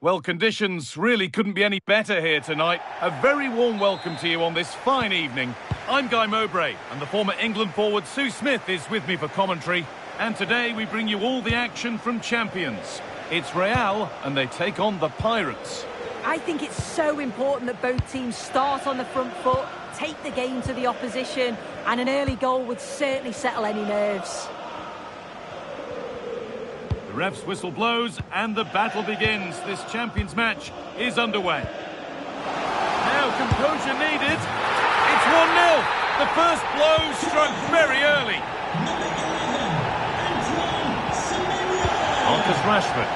Well, conditions really couldn't be any better here tonight. A very warm welcome to you on this fine evening. I'm Guy Mowbray, and the former England forward Sue Smith is with me for commentary. And today we bring you all the action from champions. It's Real, and they take on the Pirates. I think it's so important that both teams start on the front foot, take the game to the opposition, and an early goal would certainly settle any nerves. The ref's whistle blows and the battle begins. This champions match is underway. Now composure needed. It's 1-0. The first blow struck very early. Marcus Rashford.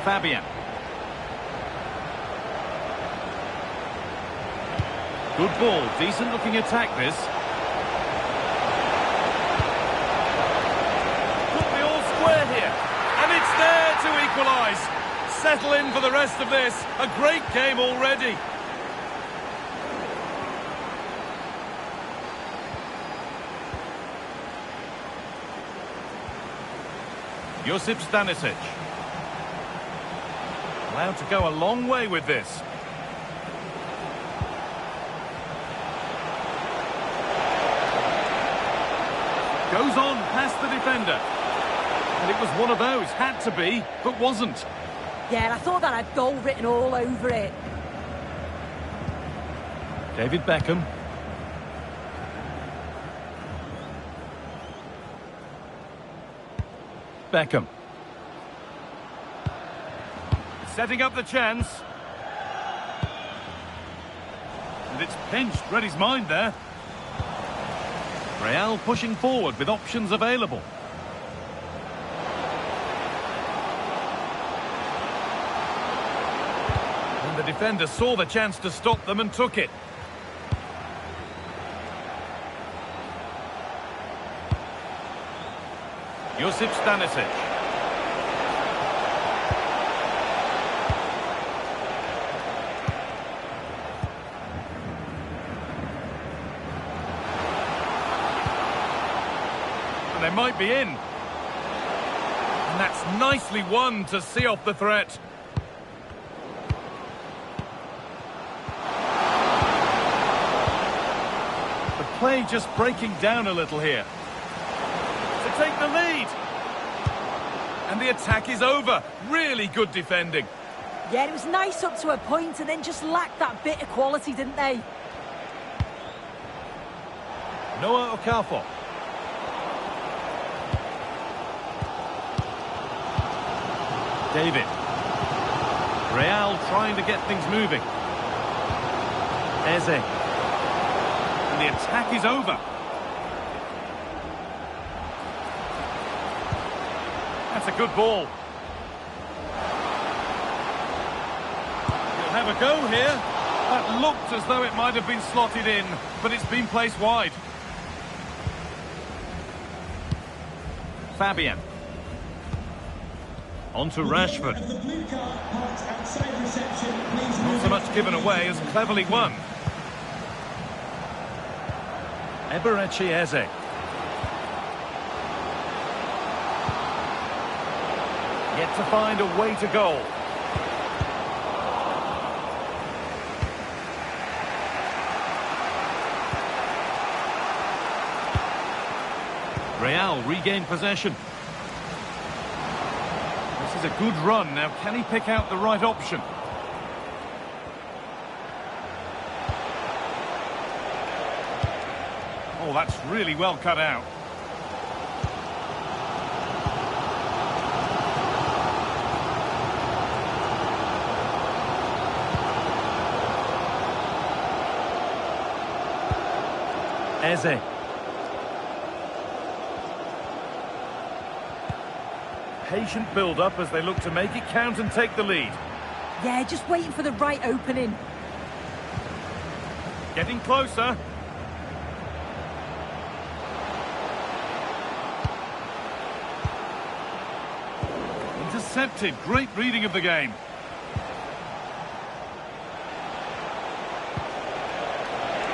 Fabian. Good ball, decent looking attack this. Put me all square here, and it's there to equalise. Settle in for the rest of this. A great game already. Josip Stanisic. Allowed to go a long way with this. Goes on past the defender. And it was one of those, had to be, but wasn't. Yeah, and I thought that had goal written all over it. David Beckham. Beckham. Setting up the chance. And it's pinched, read his mind there. Real pushing forward with options available. And the defender saw the chance to stop them and took it. Josip Stanisic. They might be in. And that's nicely won to see off the threat. The play just breaking down a little here. To take the lead. And the attack is over. Really good defending. Yeah, it was nice up to a point and then just lacked that bit of quality, didn't they? Noah Okafor. David. Real trying to get things moving. Eze. And the attack is over. That's a good ball. He'll have a go here. That looked as though it might have been slotted in, but it's been placed wide. Fabian. On to Rashford. Not so much given away as cleverly won. Eberechi Eze. Yet to find a way to goal. Real regain possession. This is a good run. Now, can he pick out the right option? Oh, that's really well cut out. Eze. Patient build-up as they look to make it count and take the lead. Yeah, just waiting for the right opening. Getting closer. Intercepted. Great reading of the game.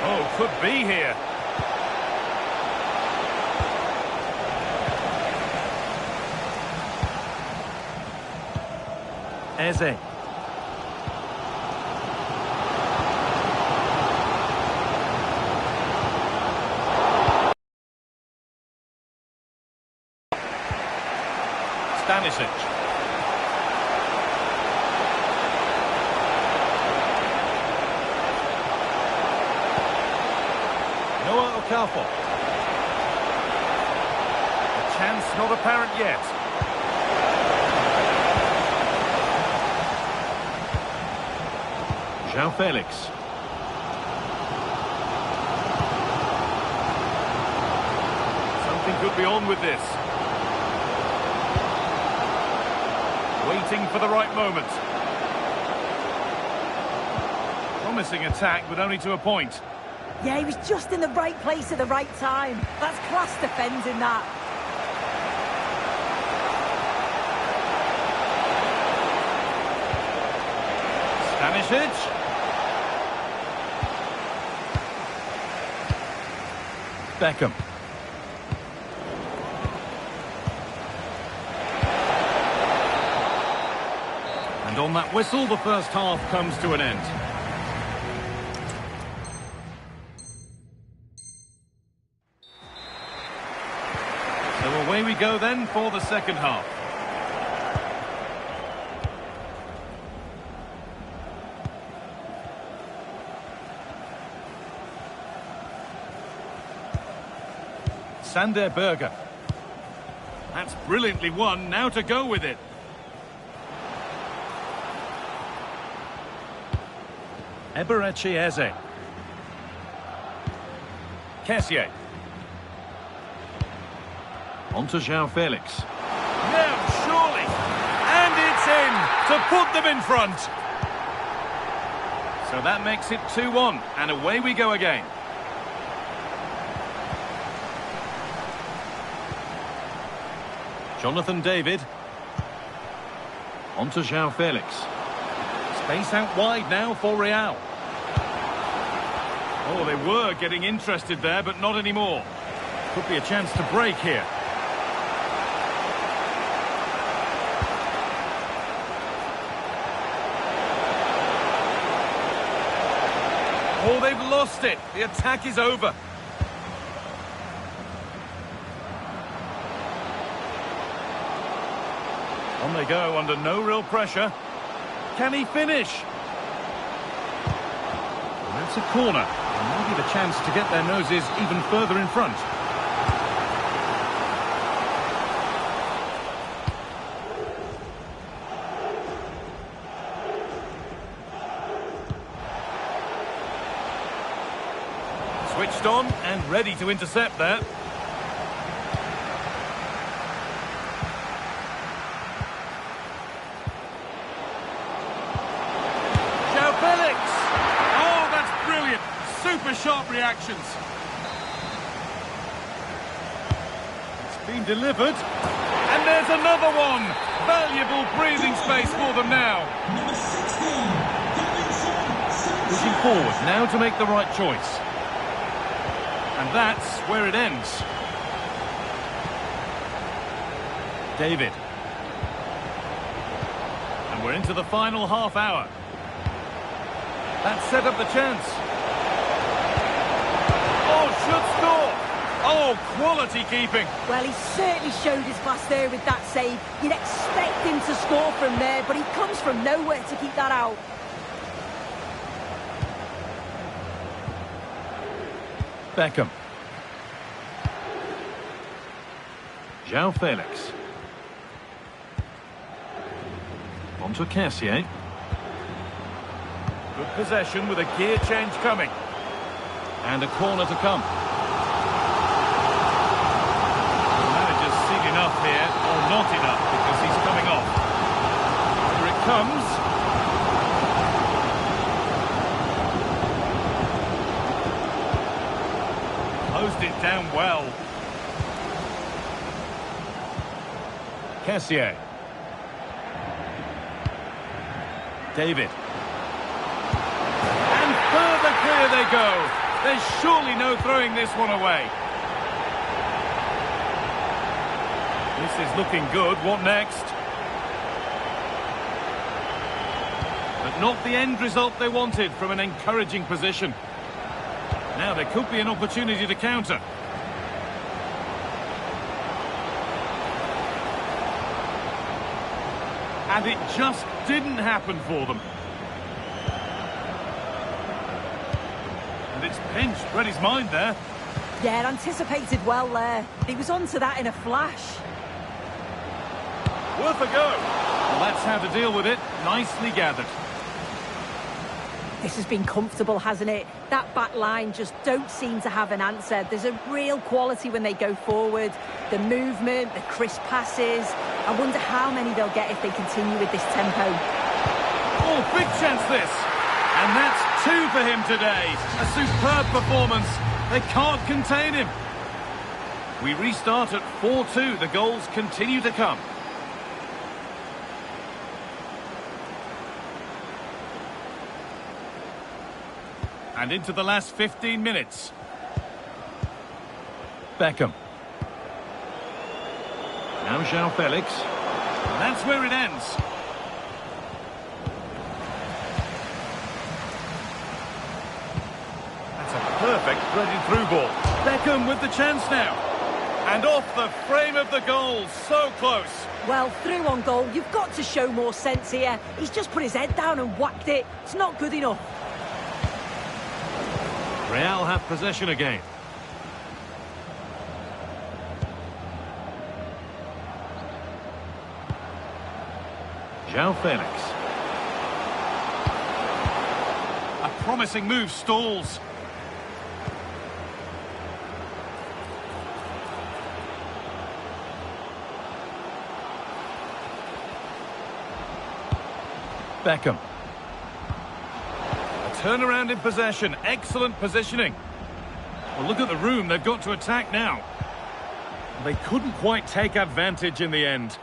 Oh, could be here. Eze. Stanisic. Noah Okafor. A chance not apparent yet. João Felix. Something could be on with this. Waiting for the right moment. Promising attack, but only to a point. Yeah, he was just in the right place at the right time. That's class defending that. Stanisic. Beckham. And on that whistle, the first half comes to an end. So away we go then for the second half. Sander Berger. That's brilliantly won, now to go with it. Eberechi Eze. Kessié. On to João Felix. Now, surely. And it's in to put them in front. So that makes it 2-1, and away we go again. Jonathan David. On to João Felix. Space out wide now for Real. Oh, they were getting interested there, but not anymore. Could be a chance to break here. Oh, they've lost it. The attack is over. On they go under no real pressure. Can he finish? And that's a corner. And maybe the chance to get their noses even further in front. Switched on and ready to intercept there. Super sharp reactions. It's been delivered. And there's another one. Valuable breathing space for them now. Pushing forward now to make the right choice. And that's where it ends. David. And we're into the final half hour. That set up the chance. Should score. Oh, quality keeping. Well, he certainly showed his class there with that save. You'd expect him to score from there, but he comes from nowhere to keep that out. Beckham. João Felix. On to Kessié. Good possession with a gear change coming. And a corner to come. The manager's seen enough here, or not enough, because he's coming off. Here it comes. Closed it down well. Kessié. David. And further clear they go. There's surely no throwing this one away. This is looking good. What next? Not the end result they wanted from an encouraging position. Now there could be an opportunity to counter. And it just didn't happen for them. And it's pinched, read his mind there. Yeah, anticipated well there. He was onto that in a flash. Worth a go. Well, that's how to deal with it. Nicely gathered. This has been comfortable, hasn't it? That back line just don't seem to have an answer. There's a real quality when they go forward. The movement, the crisp passes. I wonder how many they'll get if they continue with this tempo. Oh, big chance this. And that's 2 for him today. A superb performance. They can't contain him. We restart at 4-2. The goals continue to come. And into the last 15 minutes. Beckham. Now João Felix. And that's where it ends. That's a perfect threaded through ball. Beckham with the chance now. And off the frame of the goal. So close. Well, through on goal, you've got to show more sense here. He's just put his head down and whacked it. It's not good enough. Real have possession again. João Felix. A promising move stalls. Beckham. Turnaround in possession. Excellent positioning. Well, look at the room. They've got to attack now. They couldn't quite take advantage in the end.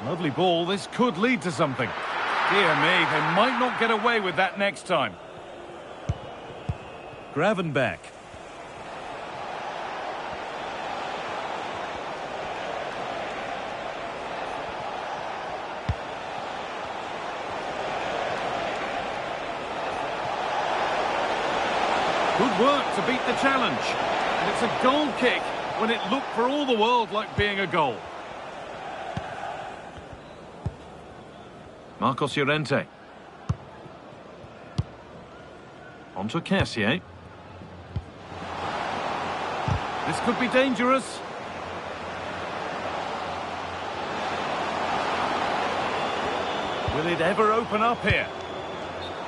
Lovely ball. This could lead to something. Dear me, they might not get away with that next time. Gravenberch. Good work to beat the challenge. And it's a goal kick when it looked for all the world like being a goal. Marcos Llorente. On to Kessié. This could be dangerous. Will it ever open up here?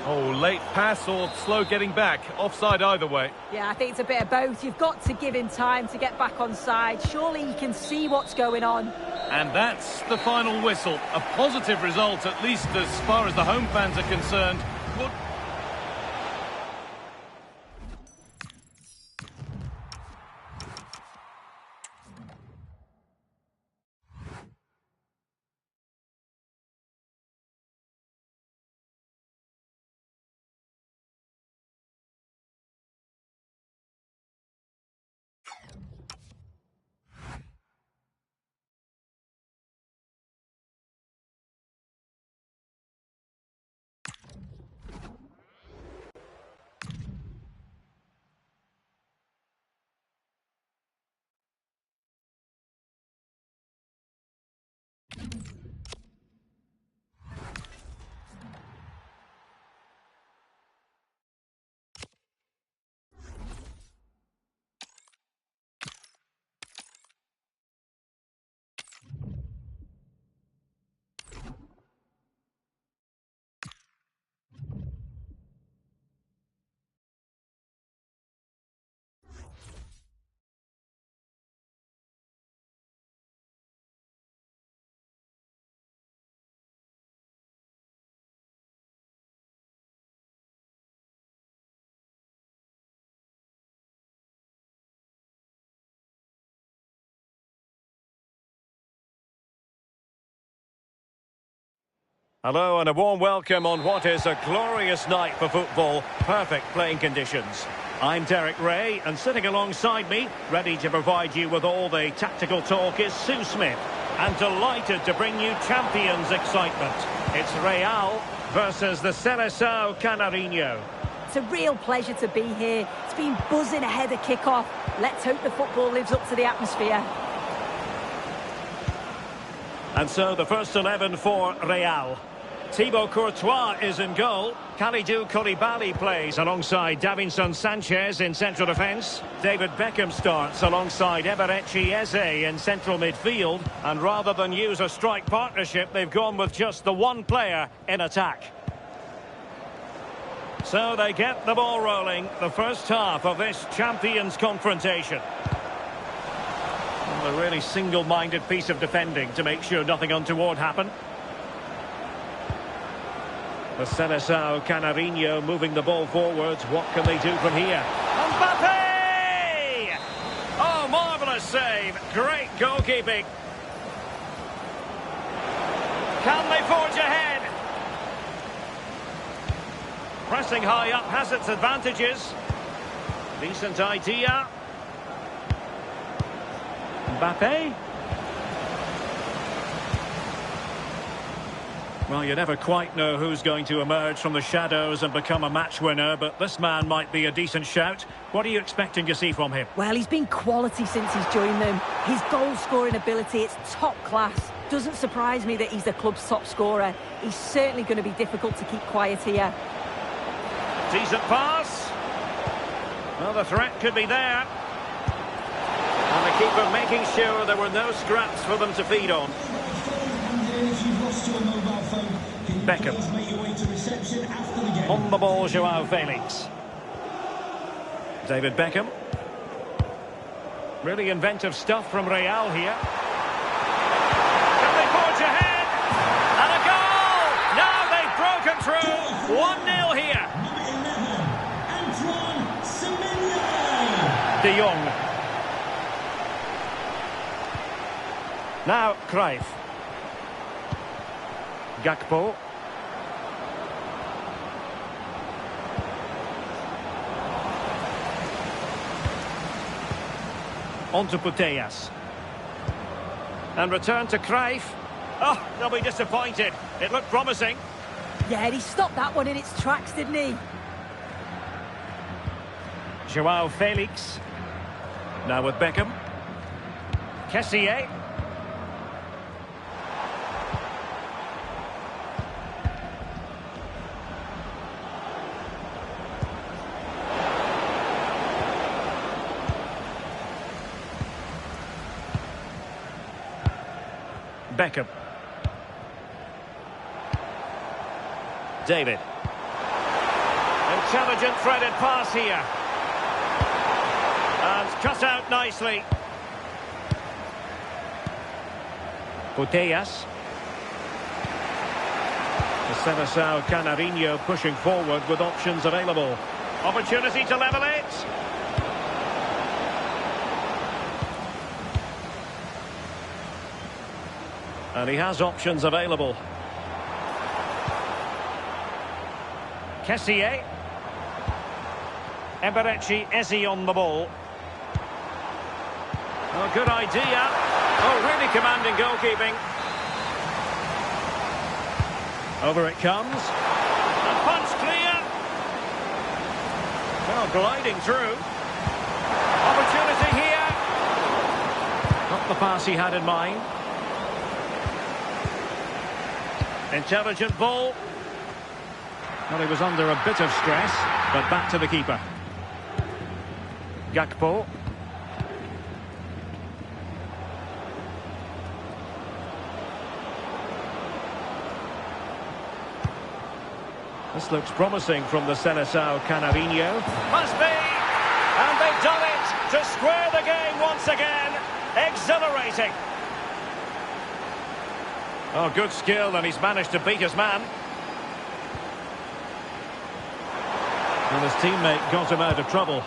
Oh, late pass or slow getting back. Offside either way. Yeah, I think it's a bit of both. You've got to give him time to get back on side. Surely he can see what's going on. And that's the final whistle. A positive result, at least as far as the home fans are concerned. What... Hello and a warm welcome on what is a glorious night for football. Perfect playing conditions. I'm Derek Ray, and sitting alongside me, ready to provide you with all the tactical talk, is Sue Smith. And delighted to bring you Champions excitement. It's Real versus the Seleção Canarinho. It's a real pleasure to be here. It's been buzzing ahead of kick-off. Let's hope the football lives up to the atmosphere. And so the first 11 for Real. Thibaut Courtois is in goal. Kalidou Koulibaly plays alongside Davinson Sanchez in central defence. David Beckham starts alongside Eberechi Eze in central midfield. And rather than use a strike partnership, they've gone with just the one player in attack. So they get the ball rolling, the first half of this Champions confrontation. A really single-minded piece of defending to make sure nothing untoward happened. The Seleção Canarinho moving the ball forwards. What can they do from here? Mbappe! Oh, marvellous save. Great goalkeeping. Can they forge ahead? Pressing high up has its advantages. Decent idea. Mbappe. Well, you never quite know who's going to emerge from the shadows and become a match winner, but this man might be a decent shout. What are you expecting to see from him? Well, he's been quality since he's joined them. His goal-scoring ability, it's top class. Doesn't surprise me that he's the club's top scorer. He's certainly going to be difficult to keep quiet here. Decent pass. Well, the threat could be there. And the keeper making sure there were no scraps for them to feed on. Beckham. On the ball, João Felix. David Beckham. Really inventive stuff from Real here. Can they forge ahead? And a goal! Now they've broken through. 1-0 here. De Jong. Now Cruyff. Gakpo. On to Putellas. And return to Cruyff. Oh, they'll be disappointed. It looked promising. Yeah, he stopped that one in its tracks, didn't he? João Felix. Now with Beckham. Kessié. Beckham. David. Intelligent threaded pass here. And cut out nicely. Putellas. The Seleção Canarinho pushing forward with options available. Opportunity to level it. And he has options available. Kessié. Eberechi Eze on the ball. Oh, good idea. Oh, really commanding goalkeeping. Over it comes. And punch clear. Well, gliding through. Opportunity here. Not the pass he had in mind. Intelligent ball. Well, he was under a bit of stress, but back to the keeper. Gakpo. This looks promising from the Seleção Canarinho. Must be! And they've done it to square the game once again. Exhilarating. Oh, good skill, and he's managed to beat his man. And his teammate got him out of trouble.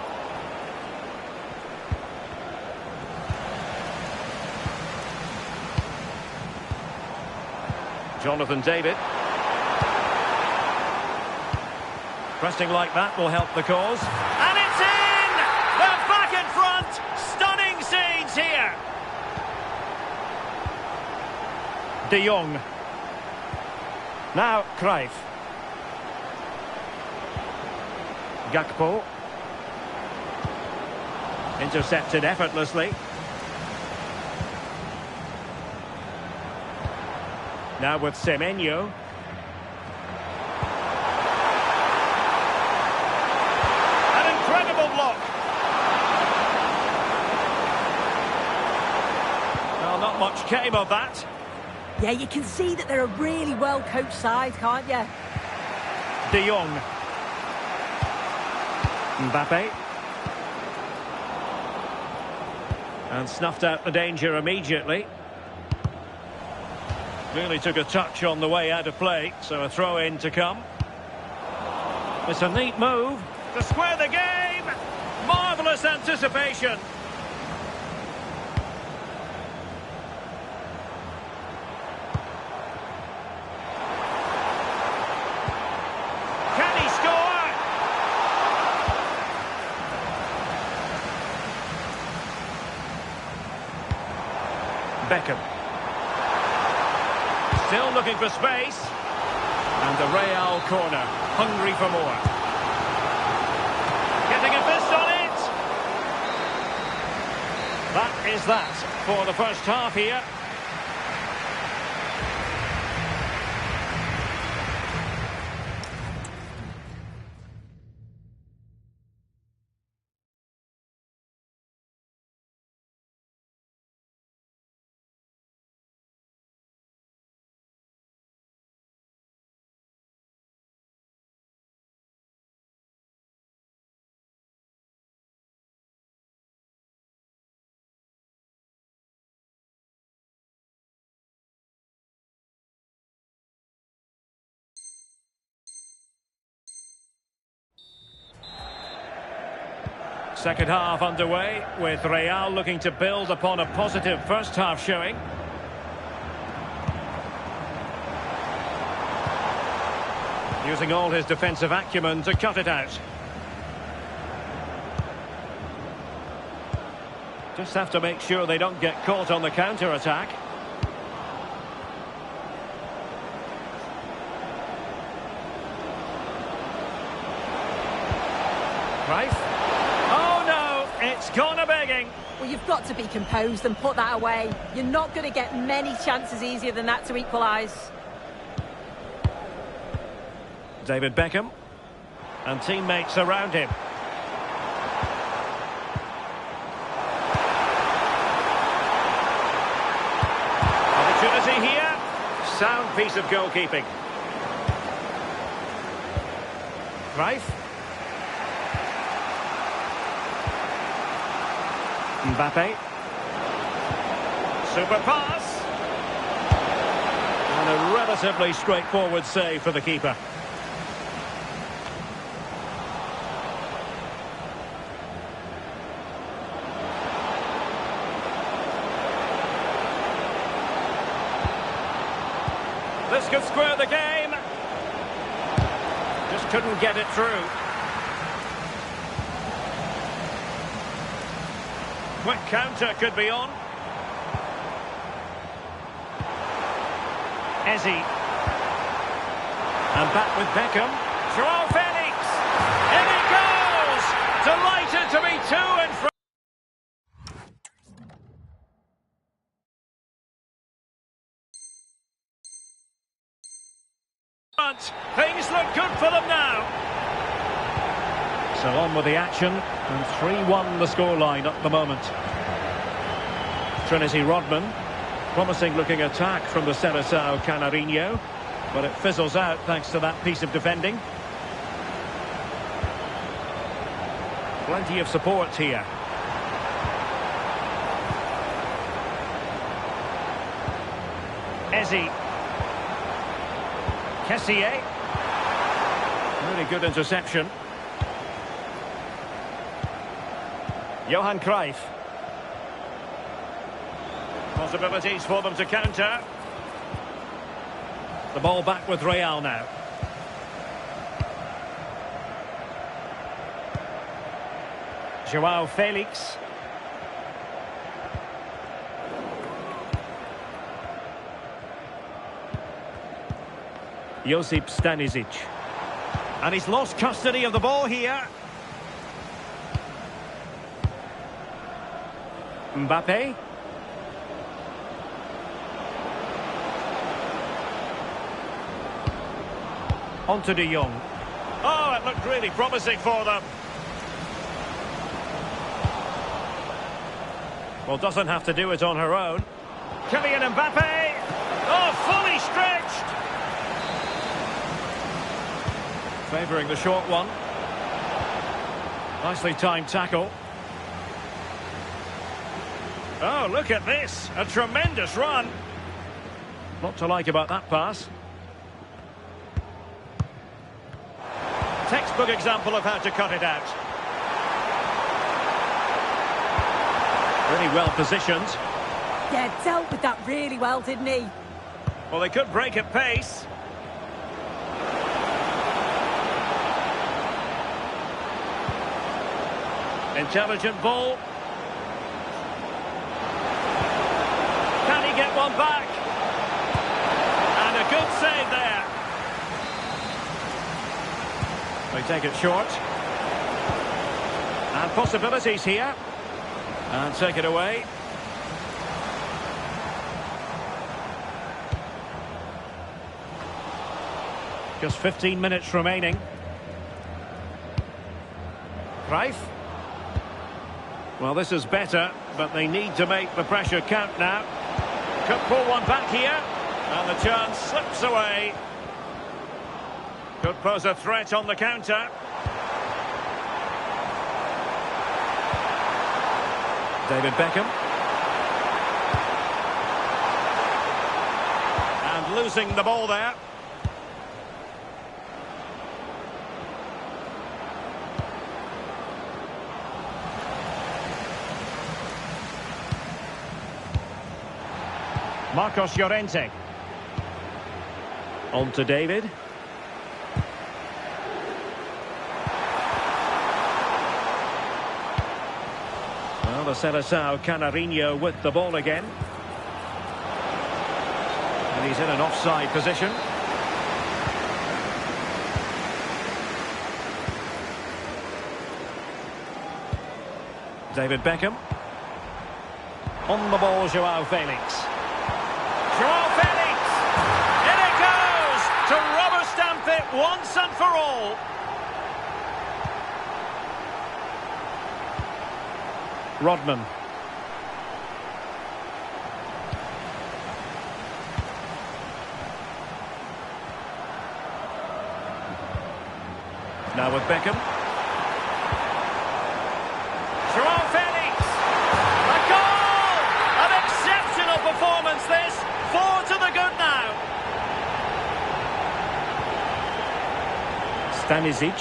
Jonathan David. Pressing like that will help the cause. And it's in! De Jong. Now Cruyff. Gakpo. Intercepted effortlessly. Now with Semenyo. An incredible block. Well, not much came of that. Yeah, you can see that they're a really well-coached side, can't you? De Jong. Mbappe. And snuffed out the danger immediately. Really took a touch on the way out of play, so a throw-in to come. It's a neat move to square the game. Marvellous anticipation. Can he score? Beckham. Still looking for space. And a Real corner, hungry for more. Getting a fist on it. That is that for the first half here. Second half underway, with Real looking to build upon a positive first half showing. Using all his defensive acumen to cut it out. Just have to make sure they don't get caught on the counter-attack. Cruyff. It's gone a-begging. Well, you've got to be composed and put that away. You're not going to get many chances easier than that to equalise. David Beckham. And teammates around him. Opportunity here. Sound piece of goalkeeping. Cruyff. Mbappe. Super pass. And a relatively straightforward save for the keeper. This could square the game. Just couldn't get it through. Quick counter could be on. Ezzy. And back with Beckham. Joao Felix. In it goes! Delighted to be two in front. Things look good for them now. So on with the action, and 3-1 the scoreline at the moment. Trinity Rodman, promising looking attack from the Seleção Canarinho, but it fizzles out thanks to that piece of defending. Plenty of support here. Ezzy. Kessié. Really good interception. Johan Cruyff. Possibilities for them to counter. The ball back with Real now. Joao Felix. Josip Stanisic. And he's lost custody of the ball here. Mbappe. On to De Jong. Oh, it looked really promising for them. Well, doesn't have to do it on her own. Kylian Mbappe. Oh, fully stretched. Favouring the short one. Nicely timed tackle. Oh, look at this. A tremendous run. Lot to like about that pass. Textbook example of how to cut it out. Really well positioned. Yeah, dealt with that really well, didn't he? Well, they could break at pace. Intelligent ball. Can he get one back? And a good save there. They take it short. And possibilities here. And take it away. Just 15 minutes remaining. Greif. Well, this is better, but they need to make the pressure count now. Could pull one back here. And the chance slips away. Could pose a threat on the counter. David Beckham. And losing the ball there. Marcos Llorente. On to David. Well, the Seleção Canarinho with the ball again. And he's in an offside position. David Beckham. On the ball, João Felix. João Felix! In it goes! To rubber stamp it once and for all. Rodman. Now with Beckham. João Felix! A goal! An exceptional performance this. 4 to the good now. Stanisic.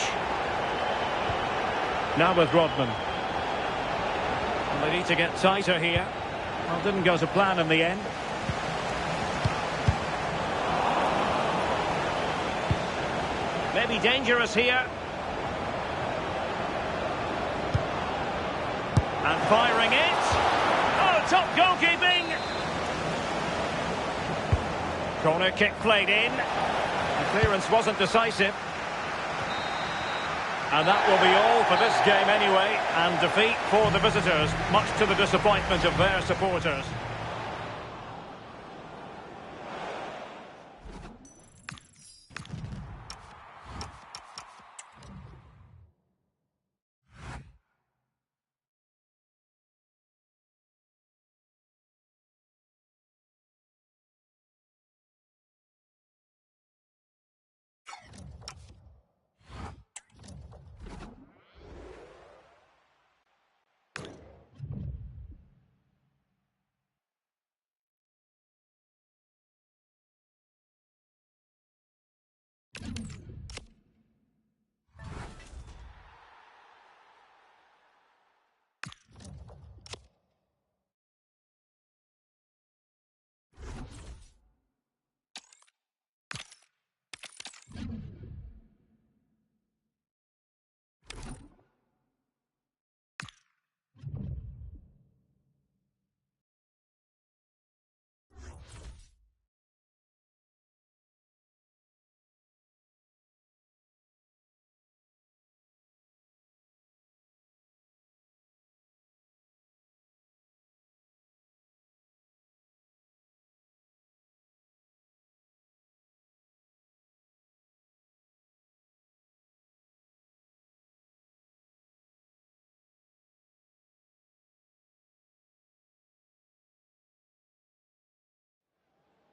Now with Rodman. And they need to get tighter here. Well, didn't go to plan in the end. Maybe dangerous here. And firing it. Oh, top goalkeeping. Corner kick played in. The clearance wasn't decisive. And that will be all for this game anyway. And defeat for the visitors, much to the disappointment of their supporters.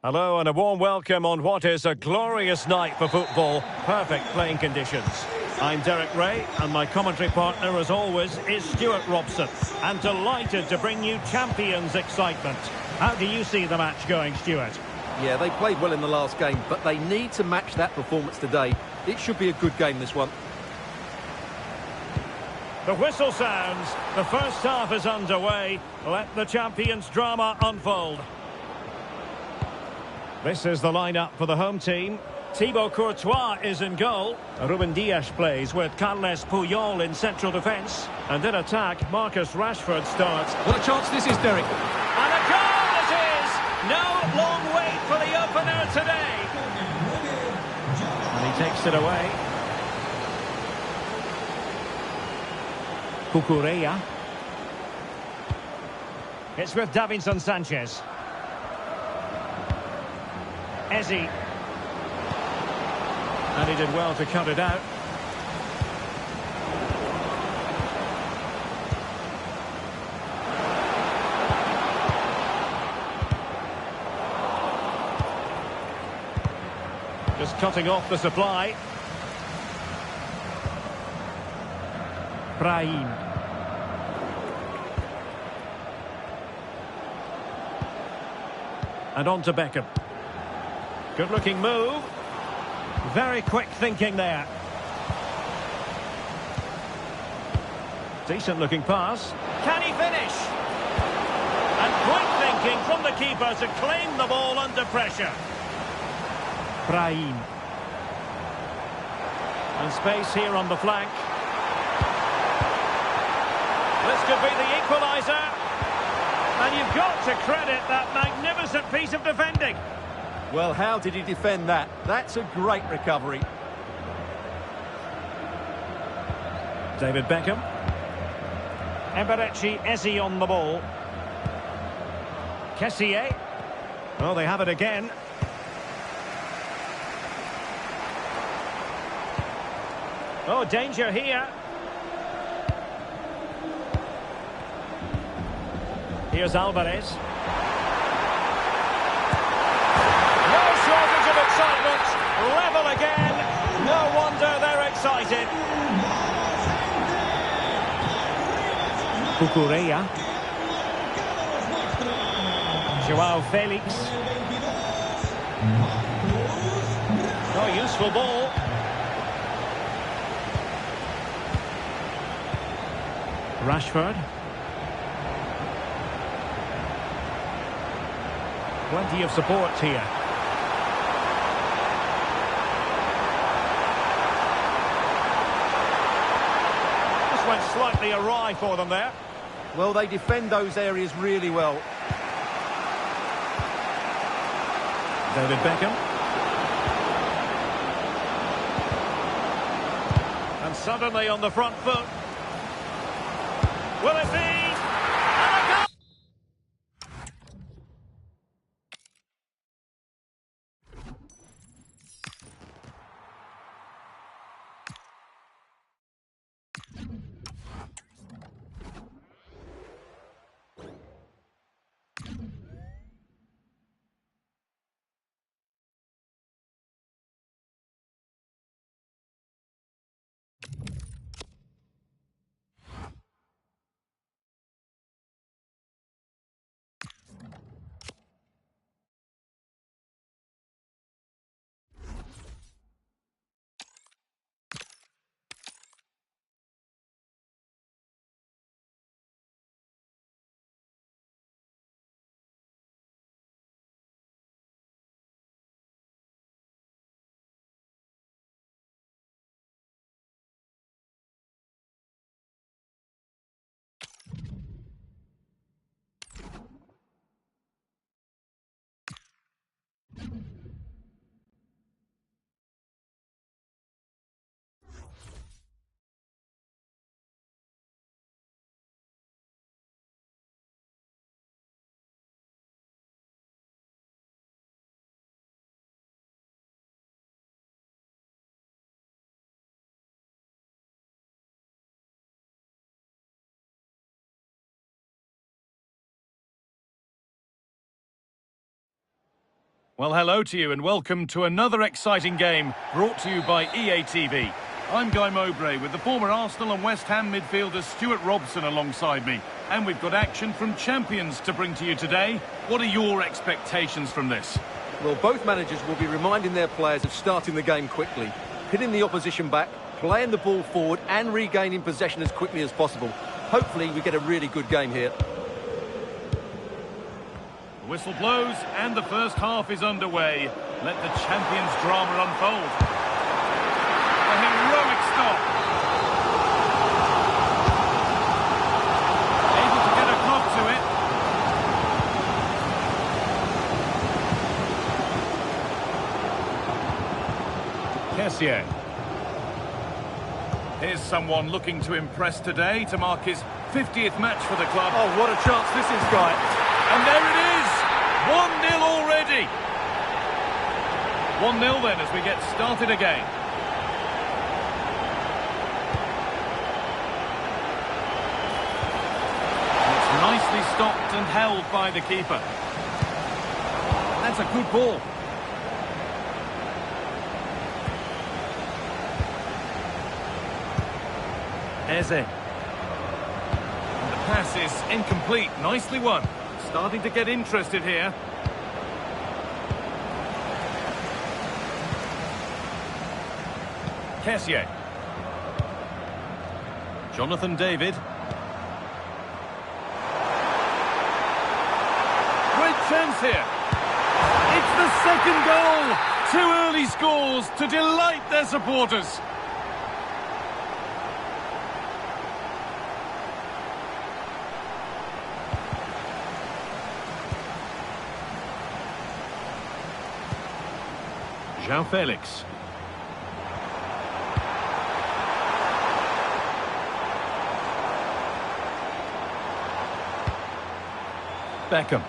Hello and a warm welcome on what is a glorious night for football. Perfect playing conditions. I'm Derek Ray and my commentary partner as always is Stuart Robson. And delighted to bring you champions excitement. How do you see the match going, Stuart? Yeah, they played well in the last game, but they need to match that performance today. It should be a good game, this one. The whistle sounds. The first half is underway. Let the champions' drama unfold. This is the lineup for the home team. Thibaut Courtois is in goal. Ruben Dias plays with Carles Puyol in central defence. And in attack, Marcus Rashford starts. What a chance this is, Derek. And a goal it is! No long wait for the opener today. And he takes it away. Cucurella. It's with Davinson Sanchez. Eze. And he did well to cut it out. Just cutting off the supply. Brahim. And on to Beckham. Good-looking move. Very quick thinking there. Decent-looking pass. Can he finish? And quick thinking from the keeper to claim the ball under pressure. Brahim. And space here on the flank. This could be the equaliser. And you've got to credit that magnificent piece of defending. Well, how did he defend that? That's a great recovery. David Beckham. Eberechi Eze on the ball. Kessié. Oh, they have it again. Oh, danger here. Here's Alvarez. No shortage of excitement. Level again. No wonder they're excited. Cucurella. Joao Felix. Oh, useful ball. Rashford. Plenty of support here. This went slightly awry for them there. Well, they defend those areas really well. David Beckham. And suddenly on the front foot. Will it be? Well, hello to you and welcome to another exciting game brought to you by EA TV. I'm Guy Mowbray with the former Arsenal and West Ham midfielder Stuart Robson alongside me. And we've got action from champions to bring to you today. What are your expectations from this? Well, both managers will be reminding their players of starting the game quickly, hitting the opposition back, playing the ball forward and regaining possession as quickly as possible. Hopefully we get a really good game here. The whistle blows and the first half is underway. Let the champions' drama unfold. A heroic stop. Able to get a knock to it. Kessié. Here's someone looking to impress today to mark his 50th match for the club. Oh, what a chance this is, Guy. And there it is! 1-0 already! 1-0 then as we get started again. It's nicely stopped and held by the keeper. That's a good ball. Eze. And the pass is incomplete. Nicely won. Starting to get interested here. Kessié. Jonathan David. Great chance here. It's the second goal. 2 early scores to delight their supporters. João Felix. Beckham.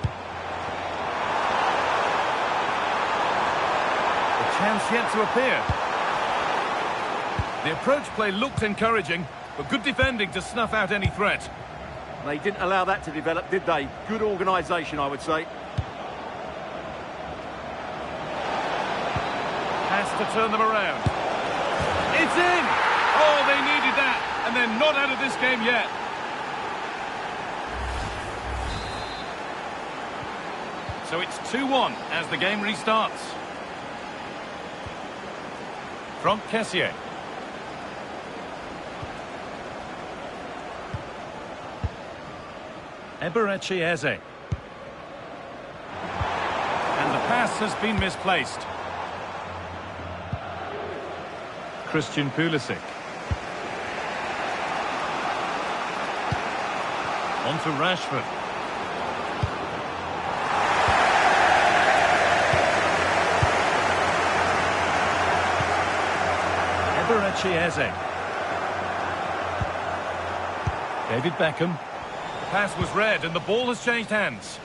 The chance yet to appear. The approach play looked encouraging, but good defending to snuff out any threat. They didn't allow that to develop, did they? Good organisation, I would say. Has to turn them around. It's in! Oh, they needed that, and they're not out of this game yet. So it's 2-1 as the game restarts. From Kessié. Eberechi Eze. And the pass has been misplaced. Christian Pulisic. On to Rashford. Eberechi Eze. David Beckham. The pass was read and the ball has changed hands.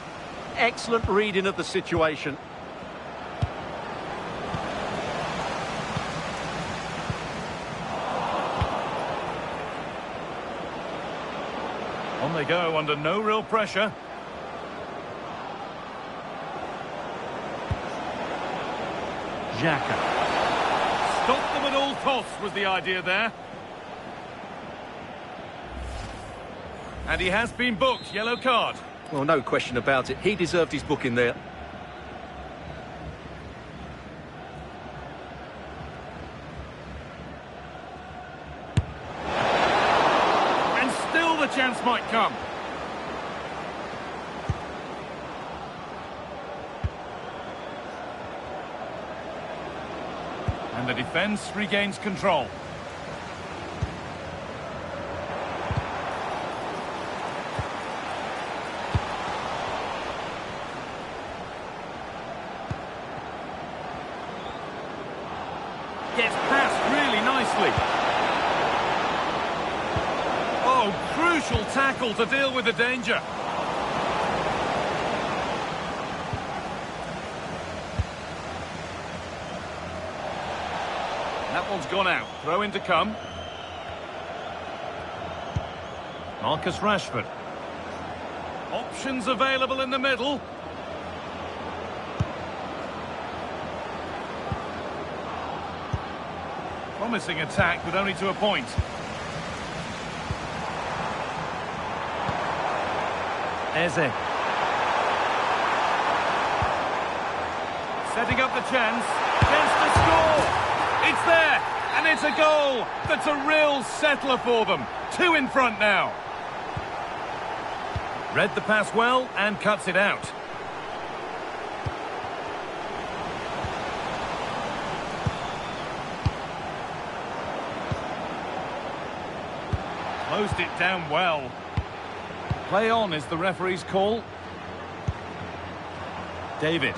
Excellent reading of the situation. On they go under no real pressure. Xhaka. Stop them at all costs was the idea there. And he has been booked. Yellow card. Well, no question about it. He deserved his booking there. And still the chance might come. And the defence regains control. Gets past really nicely. Oh, crucial tackle to deal with the danger. That one's gone out. Throw in to come. Marcus Rashford. Options available in the middle. Promising attack, but only to a point. Eze. Setting up the chance. Chance to score. It's there, and it's a goal. That's a real settler for them. 2 in front now. Read the pass well and cuts it out. Closed it down well. Play on is the referee's call. David.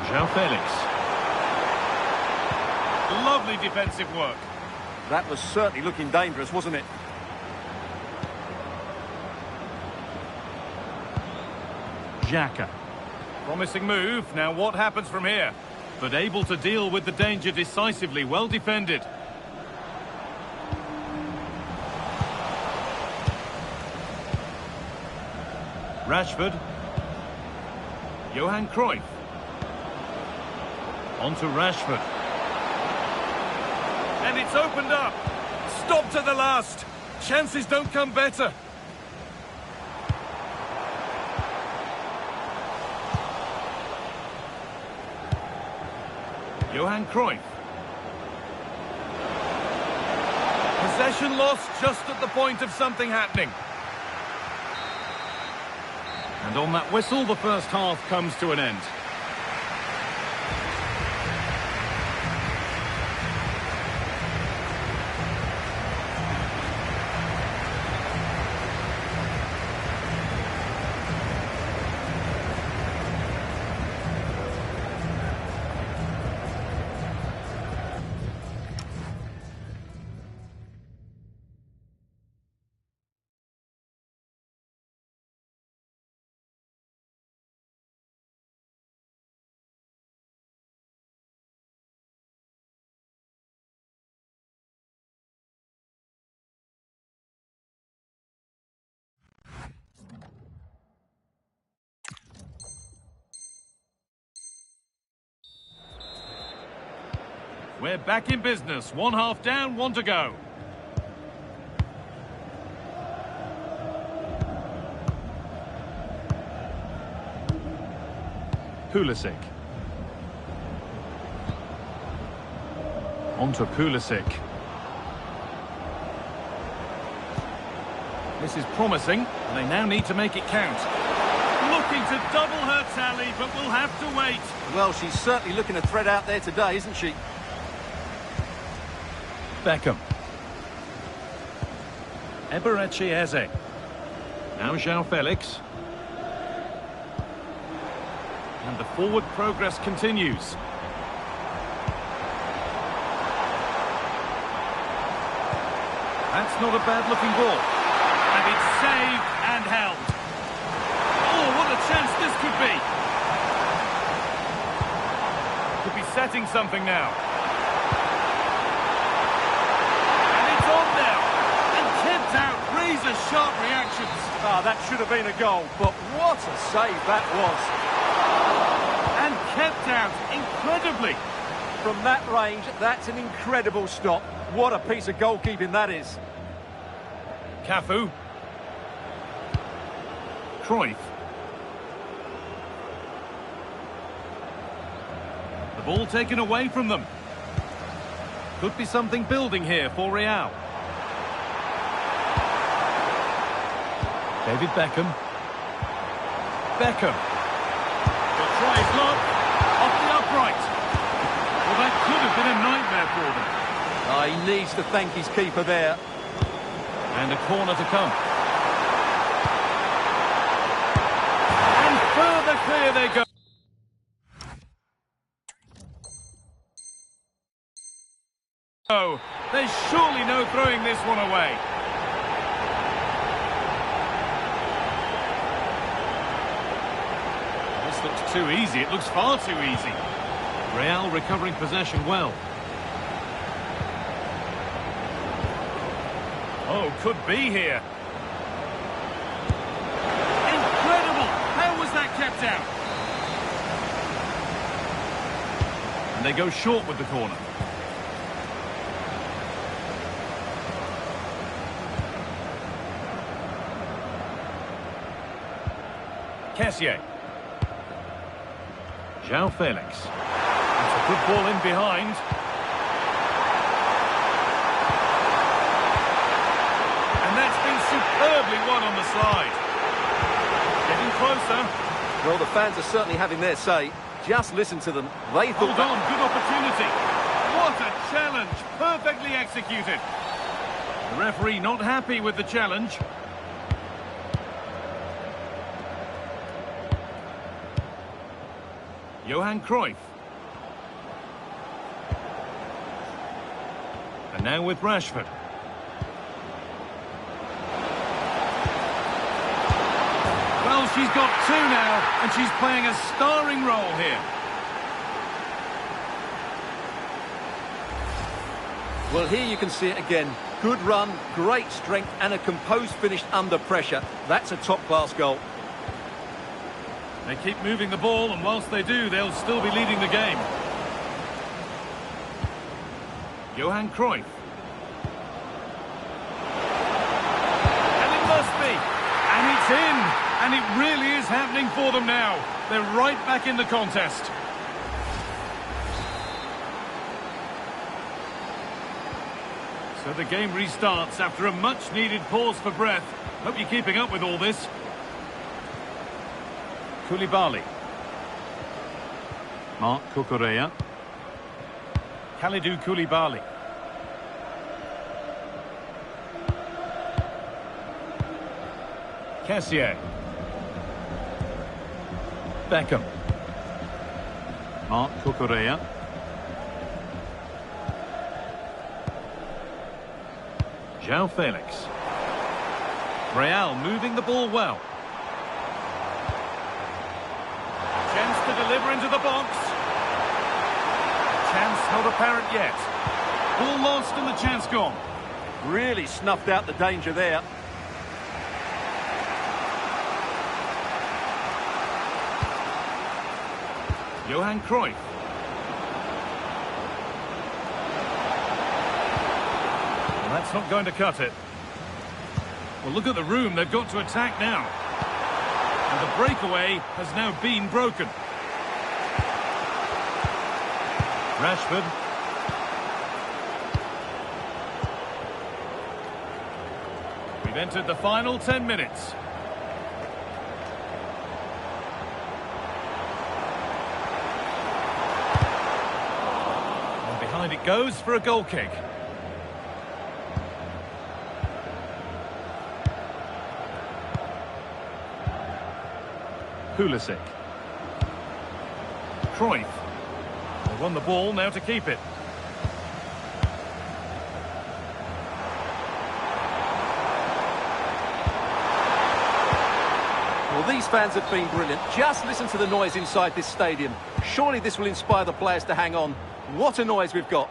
João Felix. Lovely defensive work. That was certainly looking dangerous, wasn't it? Xhaka. Promising move. Now what happens from here? But able to deal with the danger decisively. Well defended. Rashford. Johan Cruyff. On to Rashford. And it's opened up. Stopped at the last. Chances don't come better. Johan Cruyff. Possession lost just at the point of something happening. And on that whistle, the first half comes to an end. We're back in business. 1 half down, 1 to go. Pulisic. On to Pulisic. This is promising, and they now need to make it count. Looking to double her tally, but we'll have to wait. Well, she's certainly looking a threat out there today, isn't she? Beckham. Eberechi Eze. Now João Felix. And the forward progress continues. That's not a bad-looking ball. And it's saved and held. Oh, what a chance this could be. Could be setting something now. Out, razor-sharp reactions. Ah, that should have been a goal, but what a save that was. And kept out incredibly. From that range, that's an incredible stop. What a piece of goalkeeping that is. Cafu. Cruyff. The ball taken away from them. Could be something building here for Real. David Beckham. Beckham. He'll try his luck. Off the upright. Well, that could have been a nightmare for them. He needs to thank his keeper there. And a corner to come. And further clear they go. Oh, there's surely no throwing this one away. Looks too easy. It looks far too easy. Real recovering possession well. Oh, could be here. Incredible! How was that kept out? And they go short with the corner. Kessié. João Felix. That's a good ball in behind. And that's been superbly won on the side. Getting closer. Well, the fans are certainly having their say. Just listen to them. They thought Hold on, good opportunity. What a challenge. Perfectly executed. The referee not happy with the challenge. Johan Cruyff. And now with Rashford. Well, she's got two now, and she's playing a starring role here. Well, here you can see it again. Good run, great strength, and a composed finish under pressure. That's a top-class goal. They keep moving the ball, and whilst they do, they'll still be leading the game. Johan Cruyff. And it must be. And it's in. And it really is happening for them now. They're right back in the contest. So the game restarts after a much-needed pause for breath. Hope you're keeping up with all this. Koulibaly. Marc Cucurella. Kalidou Koulibaly. Kessié. Beckham. Marc Cucurella. João Felix. Real moving the ball well. Chance to deliver into the box. Chance not apparent yet. Ball lost and the chance gone. Really snuffed out the danger there. Johan Cruyff. Well, that's not going to cut it. Well, look at the room they've got to attack now. And the breakaway has now been broken. Rashford. We've entered the final 10 minutes. And behind it goes for a goal kick. Pulisic. Cruyff. They won the ball, now to keep it. Well, these fans have been brilliant. Just listen to the noise inside this stadium. Surely this will inspire the players to hang on. What a noise we've got.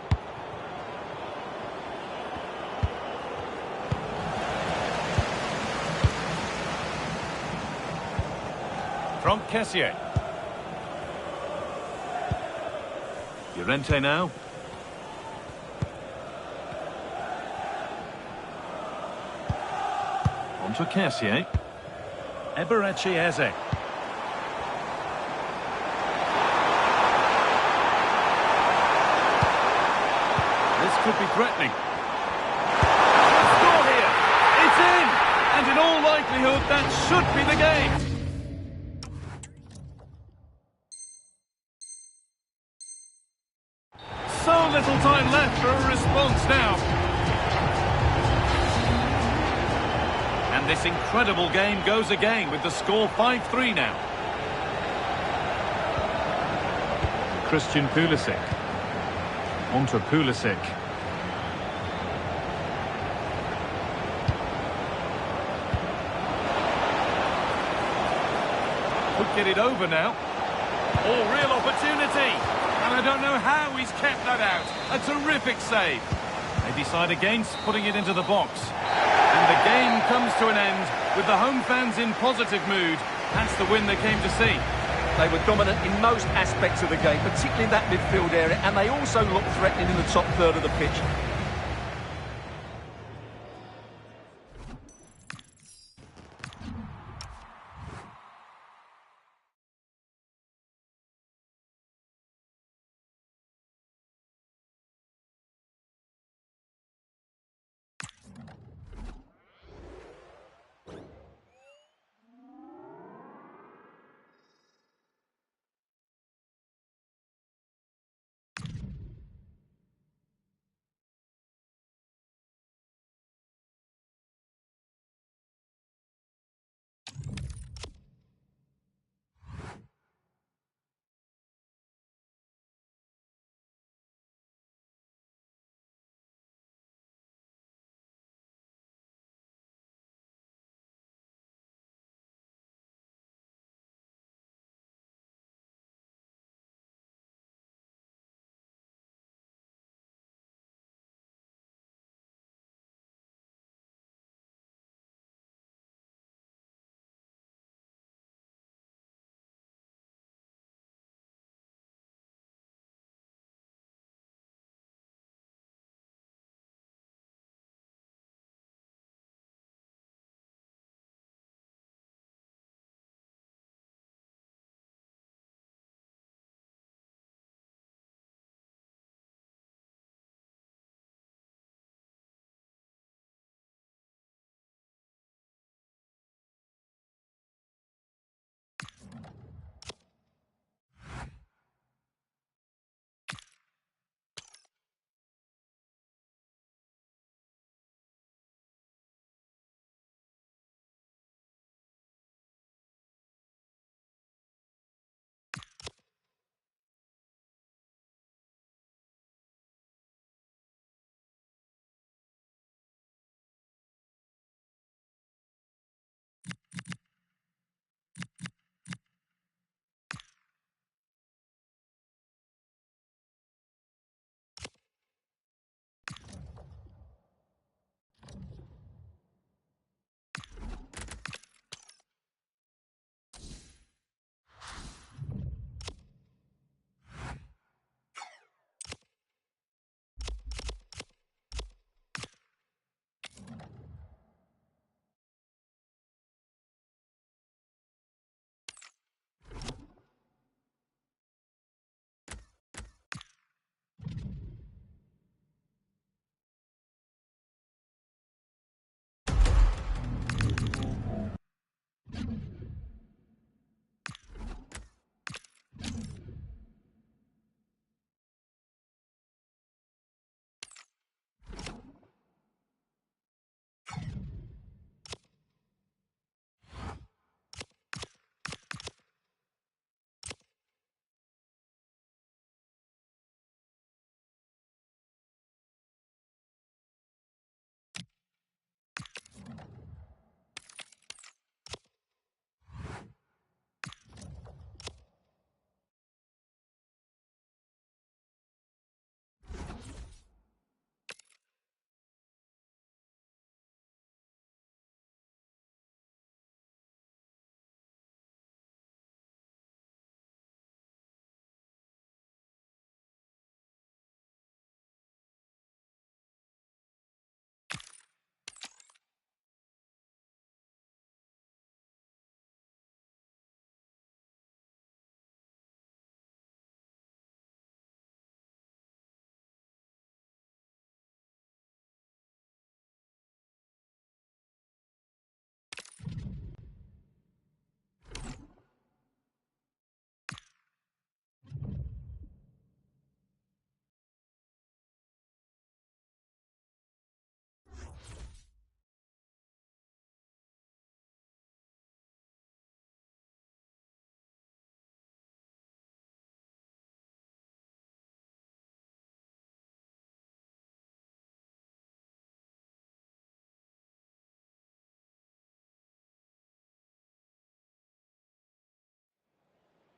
From Kessié. Llorente now. On to Kessié. Eberechi Eze. This could be threatening. Score here! It's in! And in all likelihood, that should be the game. So little time left for a response now. And this incredible game goes again with the score 5-3 now. Christian Pulisic. On to Pulisic. Could get it over now. Oh, real opportunity. And I don't know how he's kept that out. A terrific save. They decide against putting it into the box. And the game comes to an end with the home fans in positive mood. That's the win they came to see. They were dominant in most aspects of the game, particularly in that midfield area, and they also looked threatening in the top third of the pitch.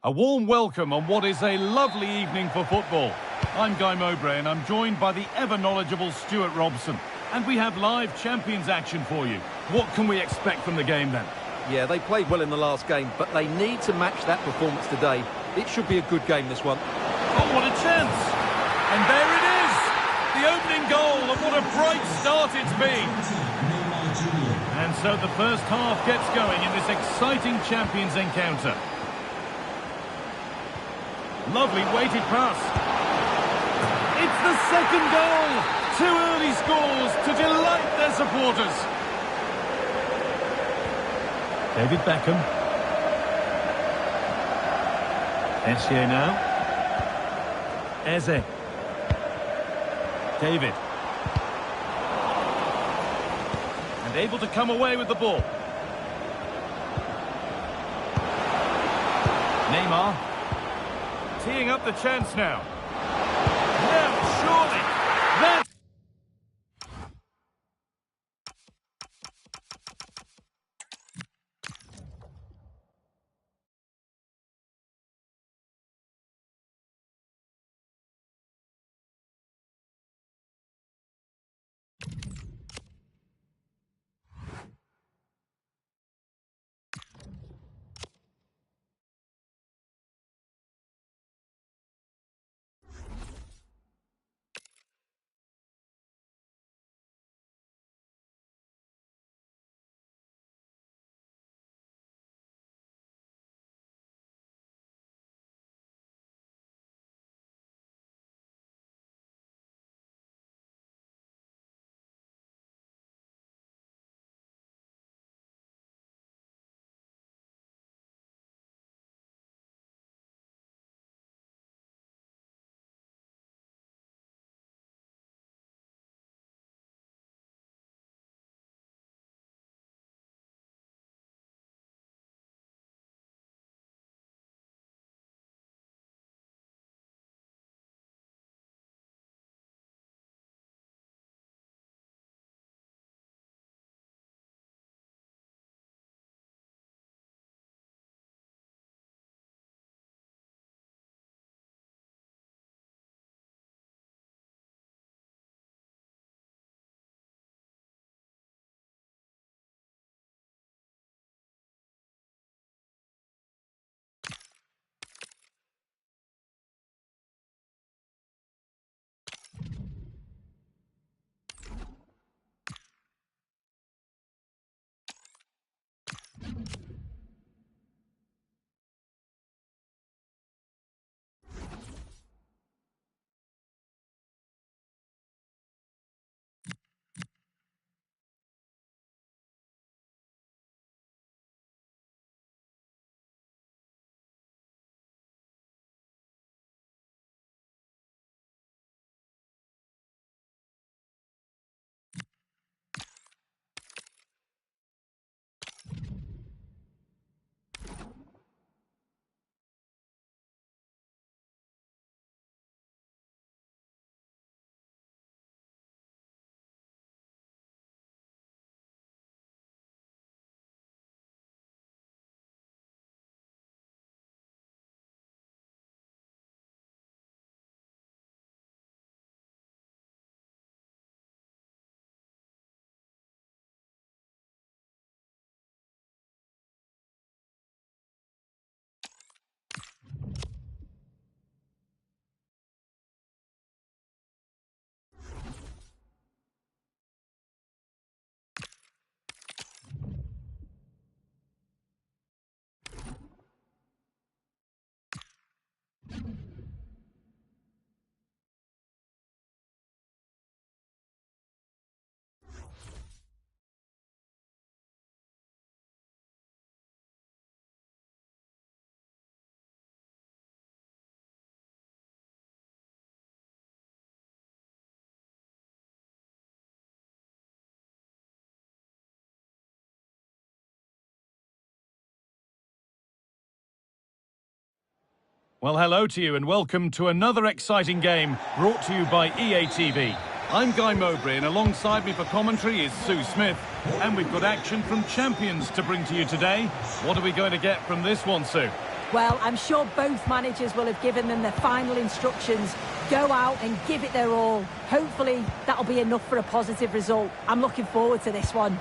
A warm welcome on what is a lovely evening for football. I'm Guy Mowbray and I'm joined by the ever-knowledgeable Stuart Robson. And we have live Champions action for you. What can we expect from the game then? Yeah, they played well in the last game, but they need to match that performance today. It should be a good game, this one. Oh, what a chance! And there it is! The opening goal, and what a bright start it's been! And so the first half gets going in this exciting Champions encounter. Lovely weighted pass. It's the second goal! 2 early scores to delight their supporters. David Beckham. Essier now. Eze. David. And able to come away with the ball. Neymar. Teeing up the chance now. Now, surely. That's... Well, hello to you and welcome to another exciting game brought to you by EA TV. I'm Guy Mowbray and alongside me for commentary is Sue Smith. And we've got action from Champions to bring to you today. What are we going to get from this one, Sue? Well, I'm sure both managers will have given them their final instructions. Go out and give it their all. Hopefully, that'll be enough for a positive result. I'm looking forward to this one.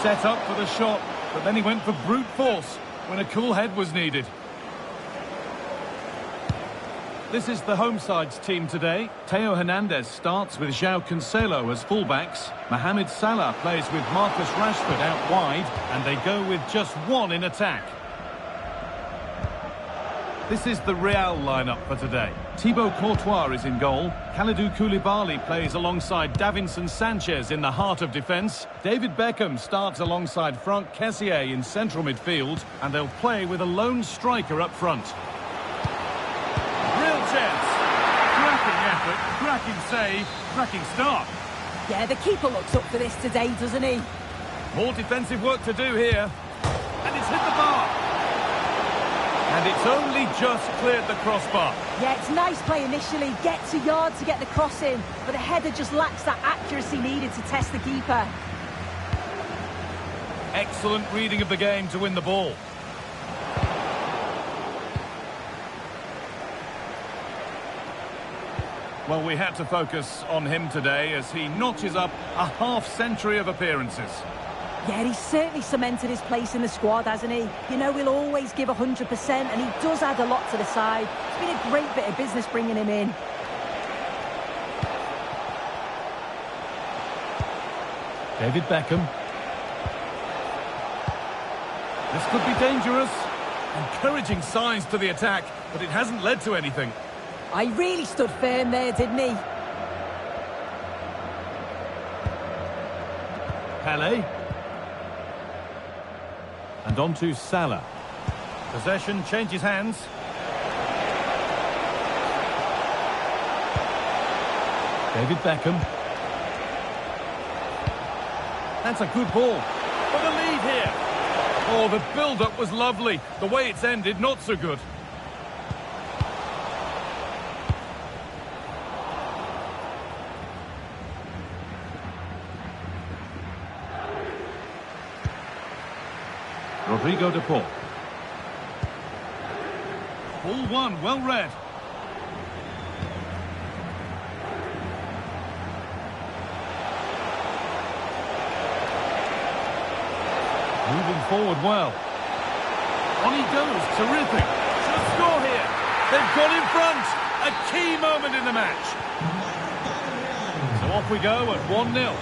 set up for the shot, but then he went for brute force when a cool head was needed. This is the home side's team today. Theo Hernandez starts with João Cancelo as fullbacks. Mohamed Salah plays with Marcus Rashford out wide, and they go with just one in attack. This is the Real lineup for today. Thibaut Courtois is in goal. Kalidou Koulibaly plays alongside Davinson Sanchez in the heart of defence. David Beckham starts alongside Franck Kessié in central midfield, and they'll play with a lone striker up front. Real chance. Cracking effort, cracking save, cracking start. Yeah, the keeper looks up for this today, doesn't he? More defensive work to do here. And it's hit the bar. And it's only just cleared the crossbar. Yeah, it's nice play initially, gets a yard to get the cross in, but the header just lacks that accuracy needed to test the keeper. Excellent reading of the game to win the ball. Well, we had to focus on him today as he notches up a half-century of appearances. Yeah, he's certainly cemented his place in the squad, hasn't he? You know, he'll always give 100%, and he does add a lot to the side. It's been a great bit of business bringing him in. David Beckham. This could be dangerous. Encouraging signs to the attack, but it hasn't led to anything. I really stood firm there, didn't he? Pele. And on to Salah. Possession changes hands. David Beckham. That's a good ball. For the lead here. Oh, the build-up was lovely. The way it's ended, not so good. Rodrigo de Paul. Ball one, well read. Moving forward well. On he goes, terrific. Should score here. They've got in front. A key moment in the match. So off we go at 1-0.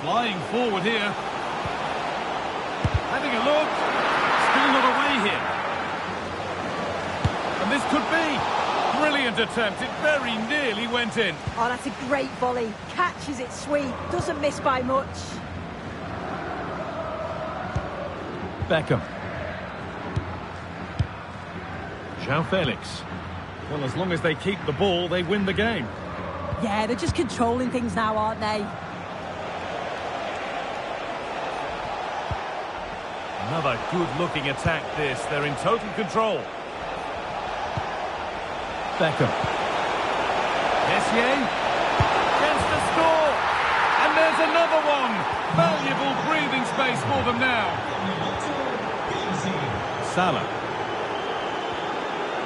Flying forward here. Having a look. Still not away here. And this could be. Brilliant attempt. It very nearly went in. Oh, that's a great volley. Catches it sweet. Doesn't miss by much. Beckham. João Felix. Well, as long as they keep the ball, they win the game. Yeah, they're just controlling things now, aren't they? Another good-looking attack, this. They're in total control. Beckham. Kessié. Chance to score. And there's another one. Valuable breathing space for them now. Salah.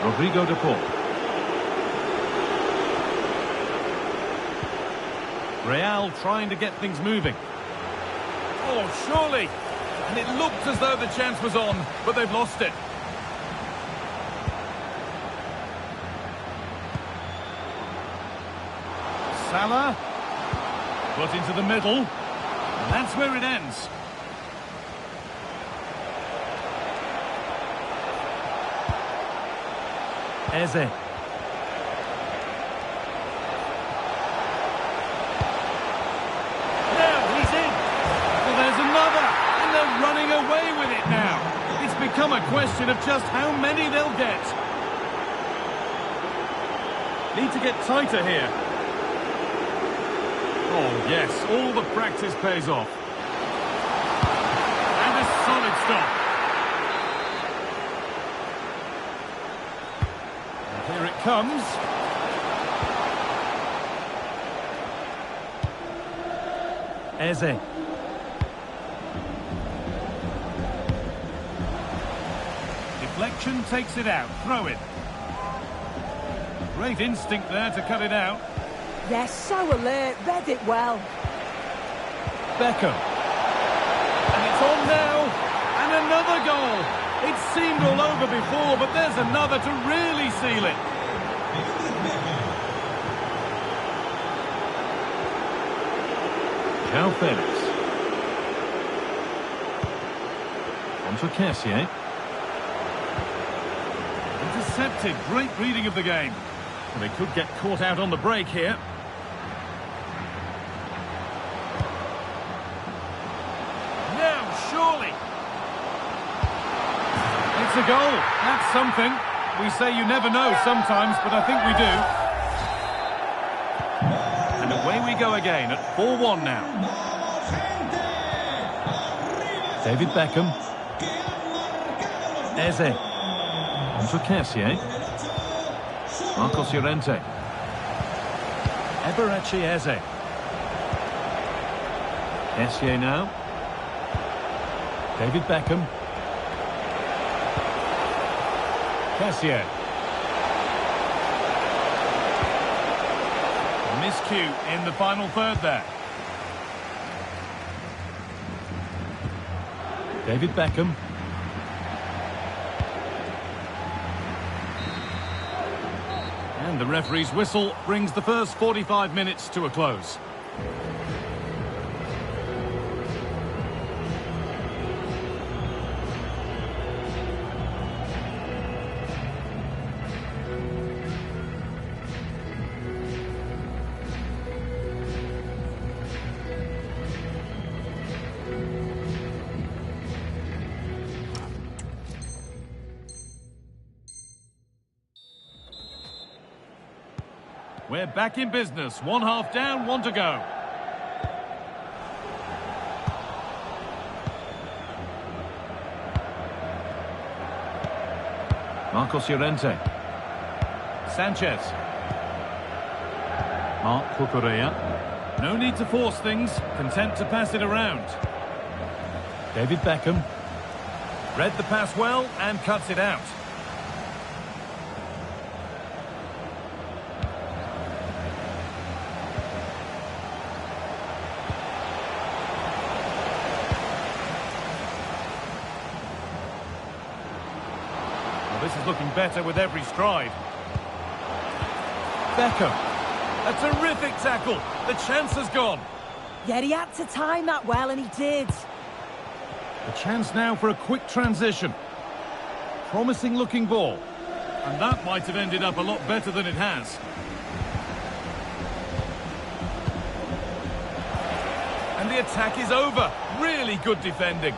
Rodrigo de Paul. Real trying to get things moving. Oh, surely. And it looked as though the chance was on, but they've lost it. Salah. Put into the middle. And that's where it ends. Eze. Running away with it now. It's become a question of just how many they'll get. Need to get tighter here. Oh, yes, all the practice pays off. And a solid stop. And here it comes. Eze. Deflection takes it out. Throw it. Great instinct there to cut it out. They're so alert, read it well. Beckham. And it's on now. And another goal. It seemed all over before, but there's another to really seal it. João Felix. On to Kessié. Intercepted. Great reading of the game. Well, they could get caught out on the break here. Now, surely. It's a goal. That's something. We say you never know sometimes, but I think we do. And away we go again at 4-1 now. David Beckham. Eze. On to Kessié. Marcos Llorente. Eberechi Eze. Kessié now. David Beckham. Kessié. Miscue in the final third there. David Beckham. And the referee's whistle brings the first 45 minutes to a close. We're back in business. One half down, one to go. Marcos Llorente. Sanchez. Marc Cucurella. No need to force things. Content to pass it around. David Beckham. Read the pass well and cuts it out. This is looking better with every stride. Beckham. A terrific tackle. The chance has gone. Yeah, he had to time that well, and he did. A chance now for a quick transition. Promising looking ball. And that might have ended up a lot better than it has. And the attack is over. Really good defending.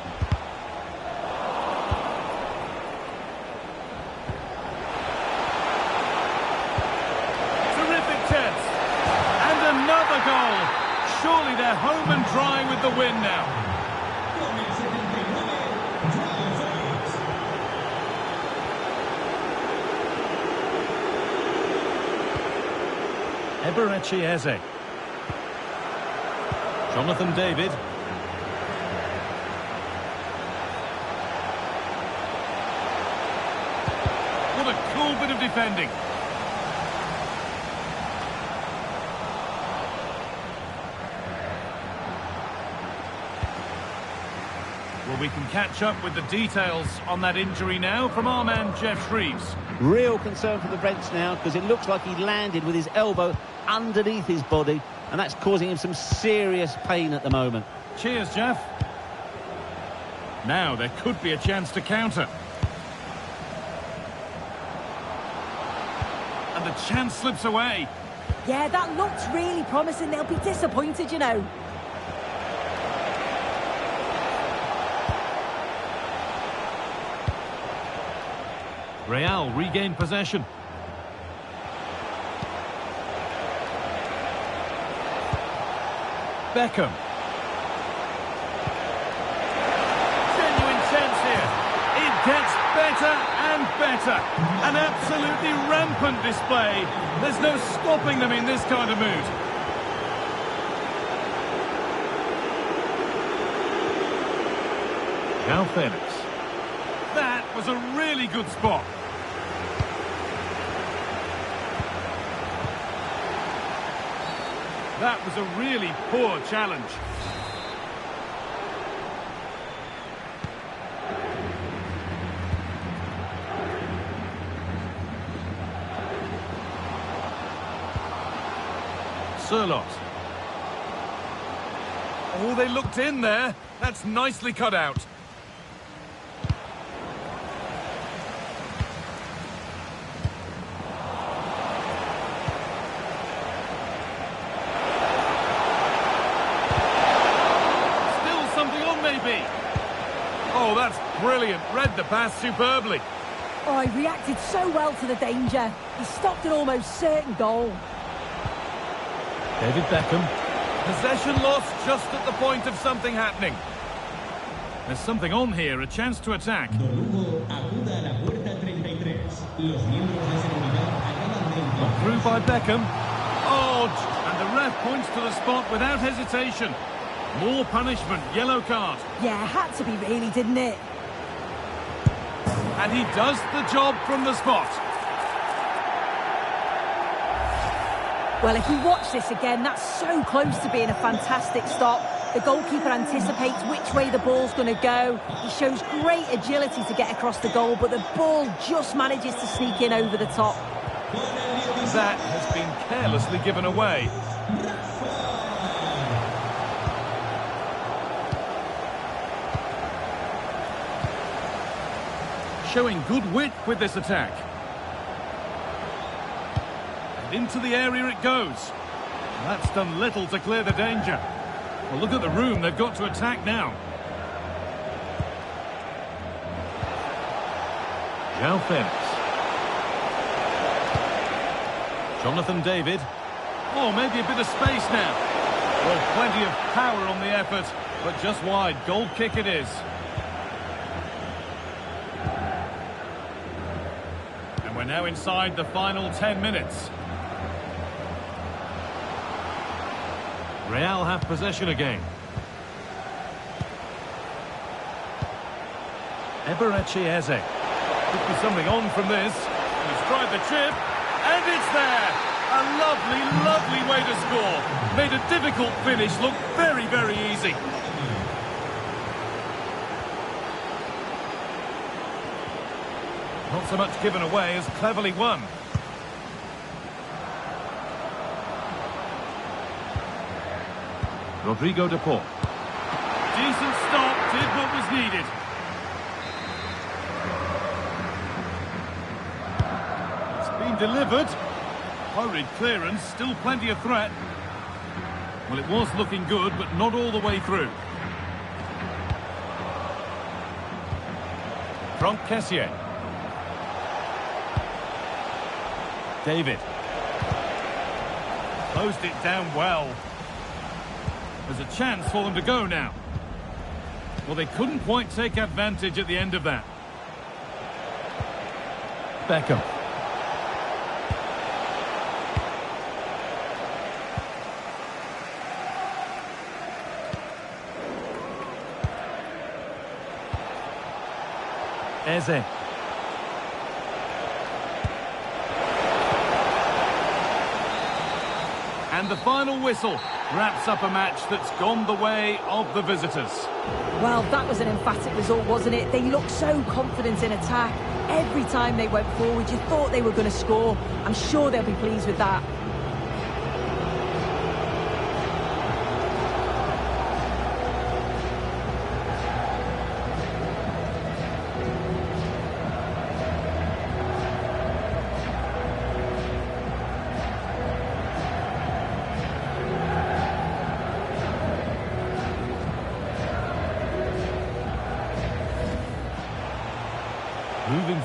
Another goal. Surely they're home and dry with the win now. Eberechi Eze. Jonathan David. What a cool bit of defending. Well, we can catch up with the details on that injury now from our man Jeff Shreves. Real concern for the Reds now, because it looks like he landed with his elbow underneath his body, and that's causing him some serious pain at the moment. Cheers, Jeff. Now there could be a chance to counter. And the chance slips away. Yeah, that looked really promising. They'll be disappointed, you know. Real regain possession. Beckham. Genuine chance here. It gets better and better. An absolutely rampant display. There's no stopping them in this kind of mood. João Felix. That was a really good spot. That was a really poor challenge. Sirlot. Oh, they looked in there. That's nicely cut out. Still something on, maybe. Oh, that's brilliant. Read the pass superbly. Oh, he reacted so well to the danger. He stopped an almost certain goal. David Beckham. Possession lost just at the point of something happening. There's something on here, a chance to attack. Through by Beckham. Oh, and the ref points to the spot without hesitation. More punishment, yellow card. Yeah, had to be really, didn't it? And he does the job from the spot. Well, if you watch this again, that's so close to being a fantastic stop. The goalkeeper anticipates which way the ball's going to go. He shows great agility to get across the goal, but the ball just manages to sneak in over the top. That has been carelessly given away. Showing good wit with this attack. Into the area it goes. That's done little to clear the danger. Well, look at the room they've got to attack now. João Felix. Jonathan David. Oh, maybe a bit of space now. Well, plenty of power on the effort, but just wide. Goal kick it is. And we're now inside the final 10 minutes. Real have possession again. Eberechi Eze. Could be something on from this. He's tried the chip, and it's there! A lovely, lovely way to score. Made a difficult finish look very, very easy. Not so much given away as cleverly won. Rodrigo de Paul. Decent stop, did what was needed. It's been delivered. Hurried clearance, still plenty of threat. Well, it was looking good, but not all the way through. Franck Kessié. David. Closed it down well. There's a chance for them to go now. Well, they couldn't quite take advantage at the end of that. Beckham. Eze. And the final whistle wraps up a match that's gone the way of the visitors. Well, that was an emphatic result, wasn't it? They looked so confident in attack. Every time they went forward, you thought they were going to score. I'm sure they'll be pleased with that. Moving.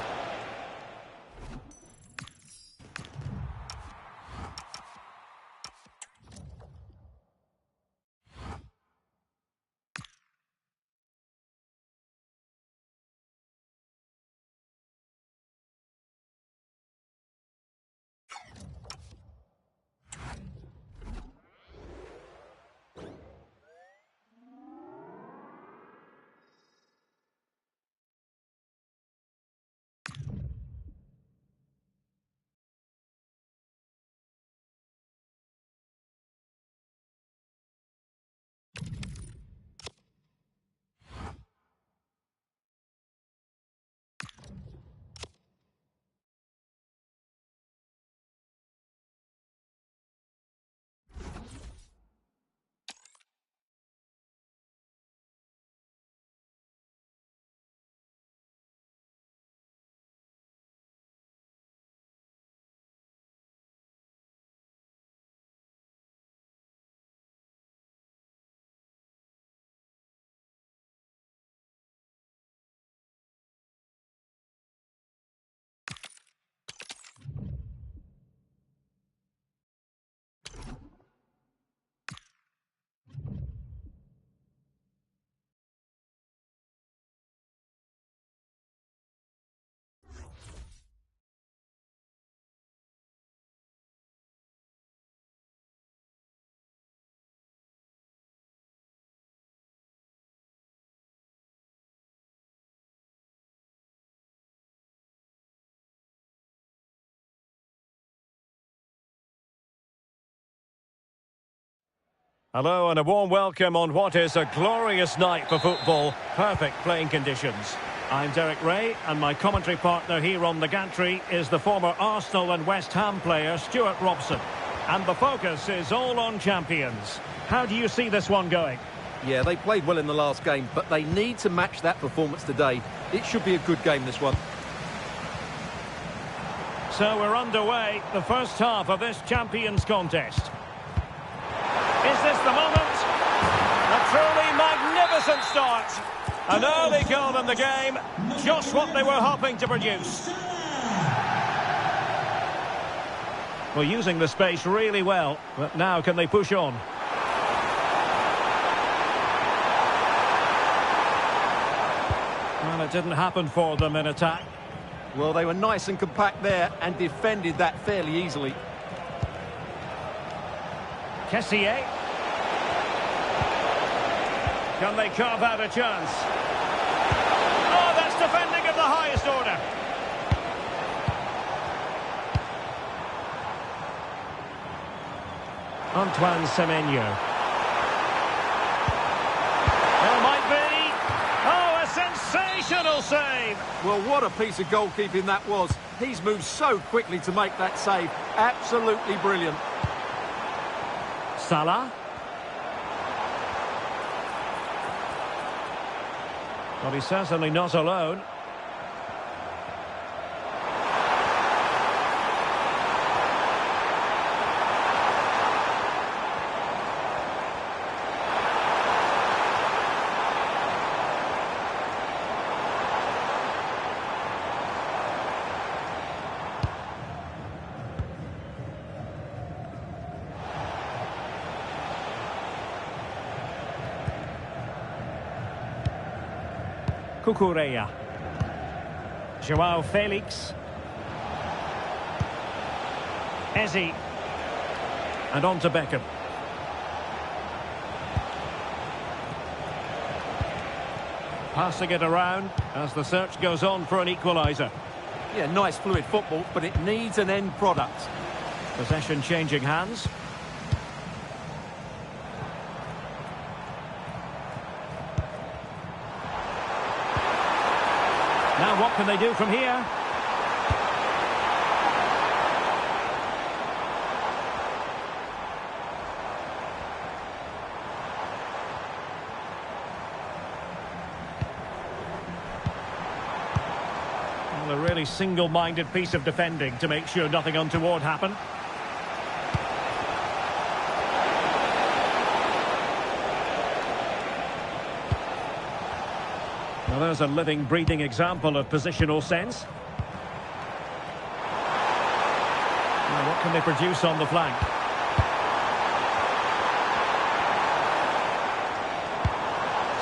Hello and a warm welcome on what is a glorious night for football. Perfect playing conditions. I'm Derek Ray, and my commentary partner here on the gantry is the former Arsenal and West Ham player Stuart Robson. And the focus is all on champions. How do you see this one going? Yeah, they played well in the last game, but they need to match that performance today. It should be a good game, this one. So we're underway, the first half of this Champions contest. Is this the moment? A truly magnificent start. An early goal in the game, just what they were hoping to produce. Well, using the space really well, but now can they push on? Well, it didn't happen for them in attack. Well, they were nice and compact there and defended that fairly easily. Kessié. Can they carve out a chance? Oh, that's defending of the highest order. Antoine Semenyo. There might be. Oh, a sensational save. Well, what a piece of goalkeeping that was. He's moved so quickly to make that save. Absolutely brilliant. Salah. Well, he's certainly not alone. Cucurella. Joao Felix. Eze. And on to Beckham. Passing it around as the search goes on for an equaliser. Yeah, nice fluid football, but it needs an end product. Possession changing hands. Now what can they do from here? Well, a really single-minded piece of defending to make sure nothing untoward happened. Well, there's a living, breathing example of positional sense. Now, what can they produce on the flank?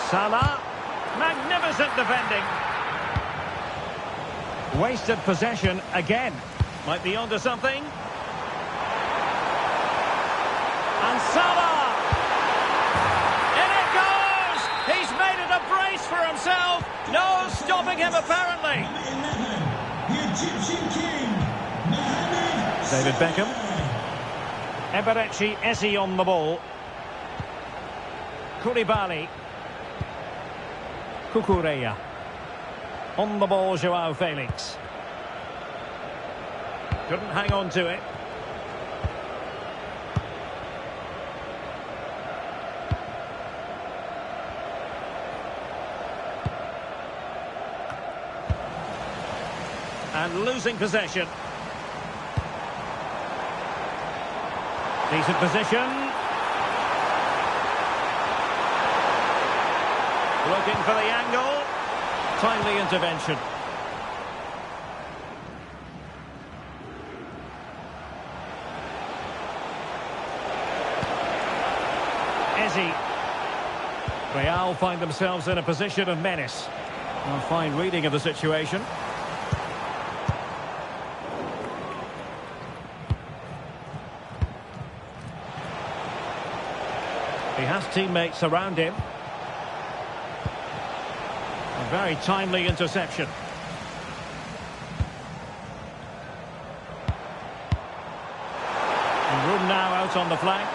Salah. Magnificent defending. Wasted possession again. Might be onto something. And Salah. He's made it a brace for himself. No stopping him, apparently. David Beckham. Eberechi Eze on the ball. Koulibaly. Cucurella. On the ball, Joao Felix. Couldn't hang on to it. And losing possession. Decent position. Looking for the angle. Timely intervention. Eze. Real find themselves in a position of menace. A fine reading of the situation. He has teammates around him. A very timely interception. And room now out on the flank.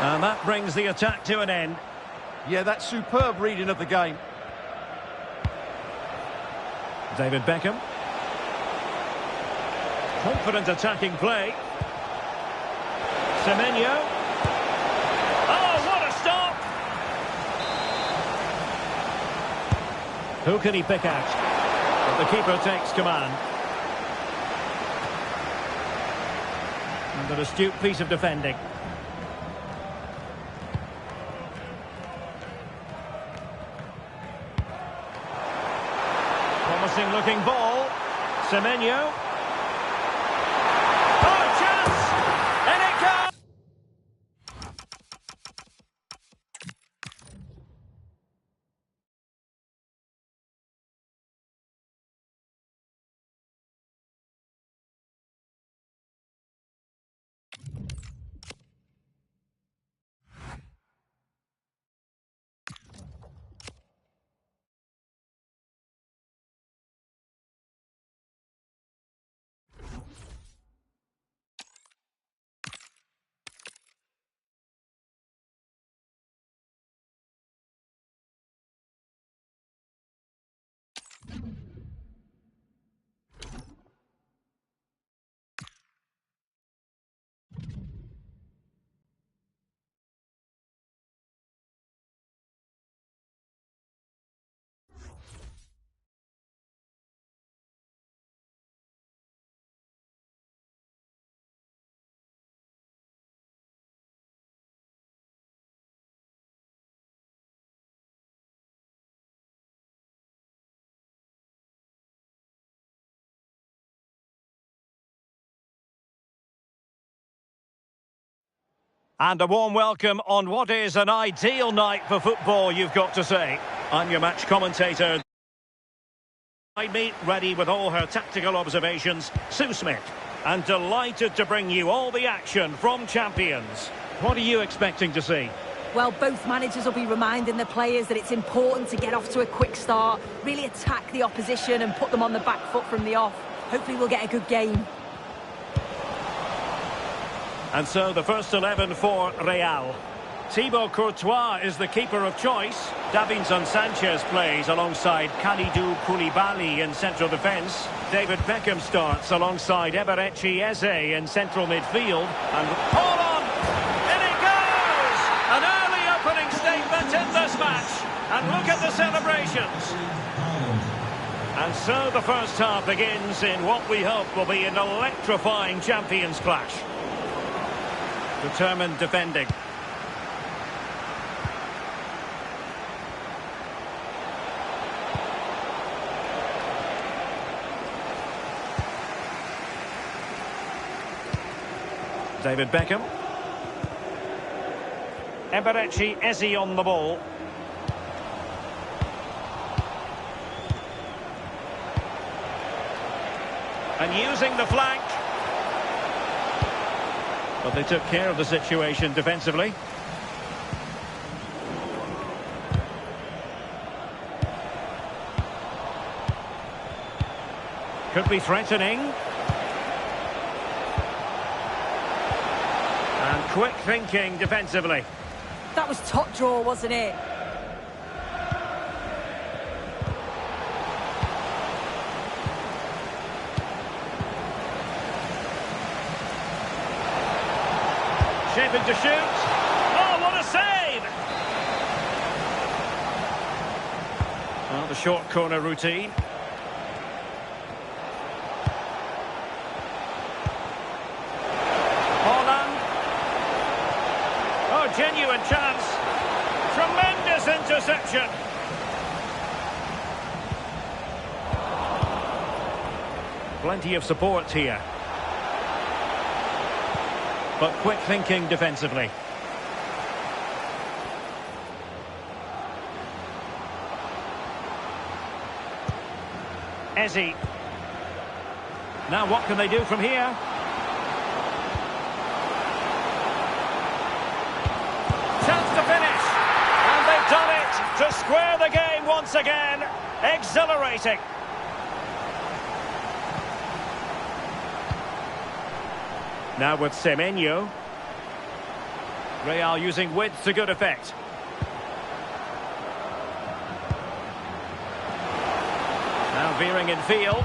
And that brings the attack to an end. Yeah, that's superb reading of the game. David Beckham. Confident attacking play. Semenyo. Oh, what a stop! Who can he pick out? But the keeper takes command. And an astute piece of defending. Promising looking ball. Semenyo. Oh, chance! And it goes! And a warm welcome on what is an ideal night for football, you've got to say. I'm your match commentator. I meet ready with all her tactical observations, Sue Smith. And delighted to bring you all the action from Champions. What are you expecting to see? Well, both managers will be reminding the players that it's important to get off to a quick start, really attack the opposition and put them on the back foot from the off. Hopefully we'll get a good game. And so the first 11 for Real. Thibaut Courtois is the keeper of choice. Davinson Sanchez plays alongside Kalidou Koulibaly in central defence. David Beckham starts alongside Eberechi Eze in central midfield. And hold on! In it goes! An early opening statement in this match. And look at the celebrations. And so the first half begins in what we hope will be an electrifying Champions clash. Determined defending. David Beckham. Eberechi Eze on the ball. And using the flank. But they took care of the situation defensively. Could be threatening. And quick thinking defensively. That was top draw, wasn't it? Shaping to shoot. Oh, what a save! Well, the short corner routine. Holland. Oh, genuine chance. Tremendous interception. Plenty of support here. But quick thinking defensively. Eze. Now what can they do from here? Chance to finish. And they've done it to square the game once again. Exhilarating. Now with Semenyo. Real using width to good effect. Now veering in field.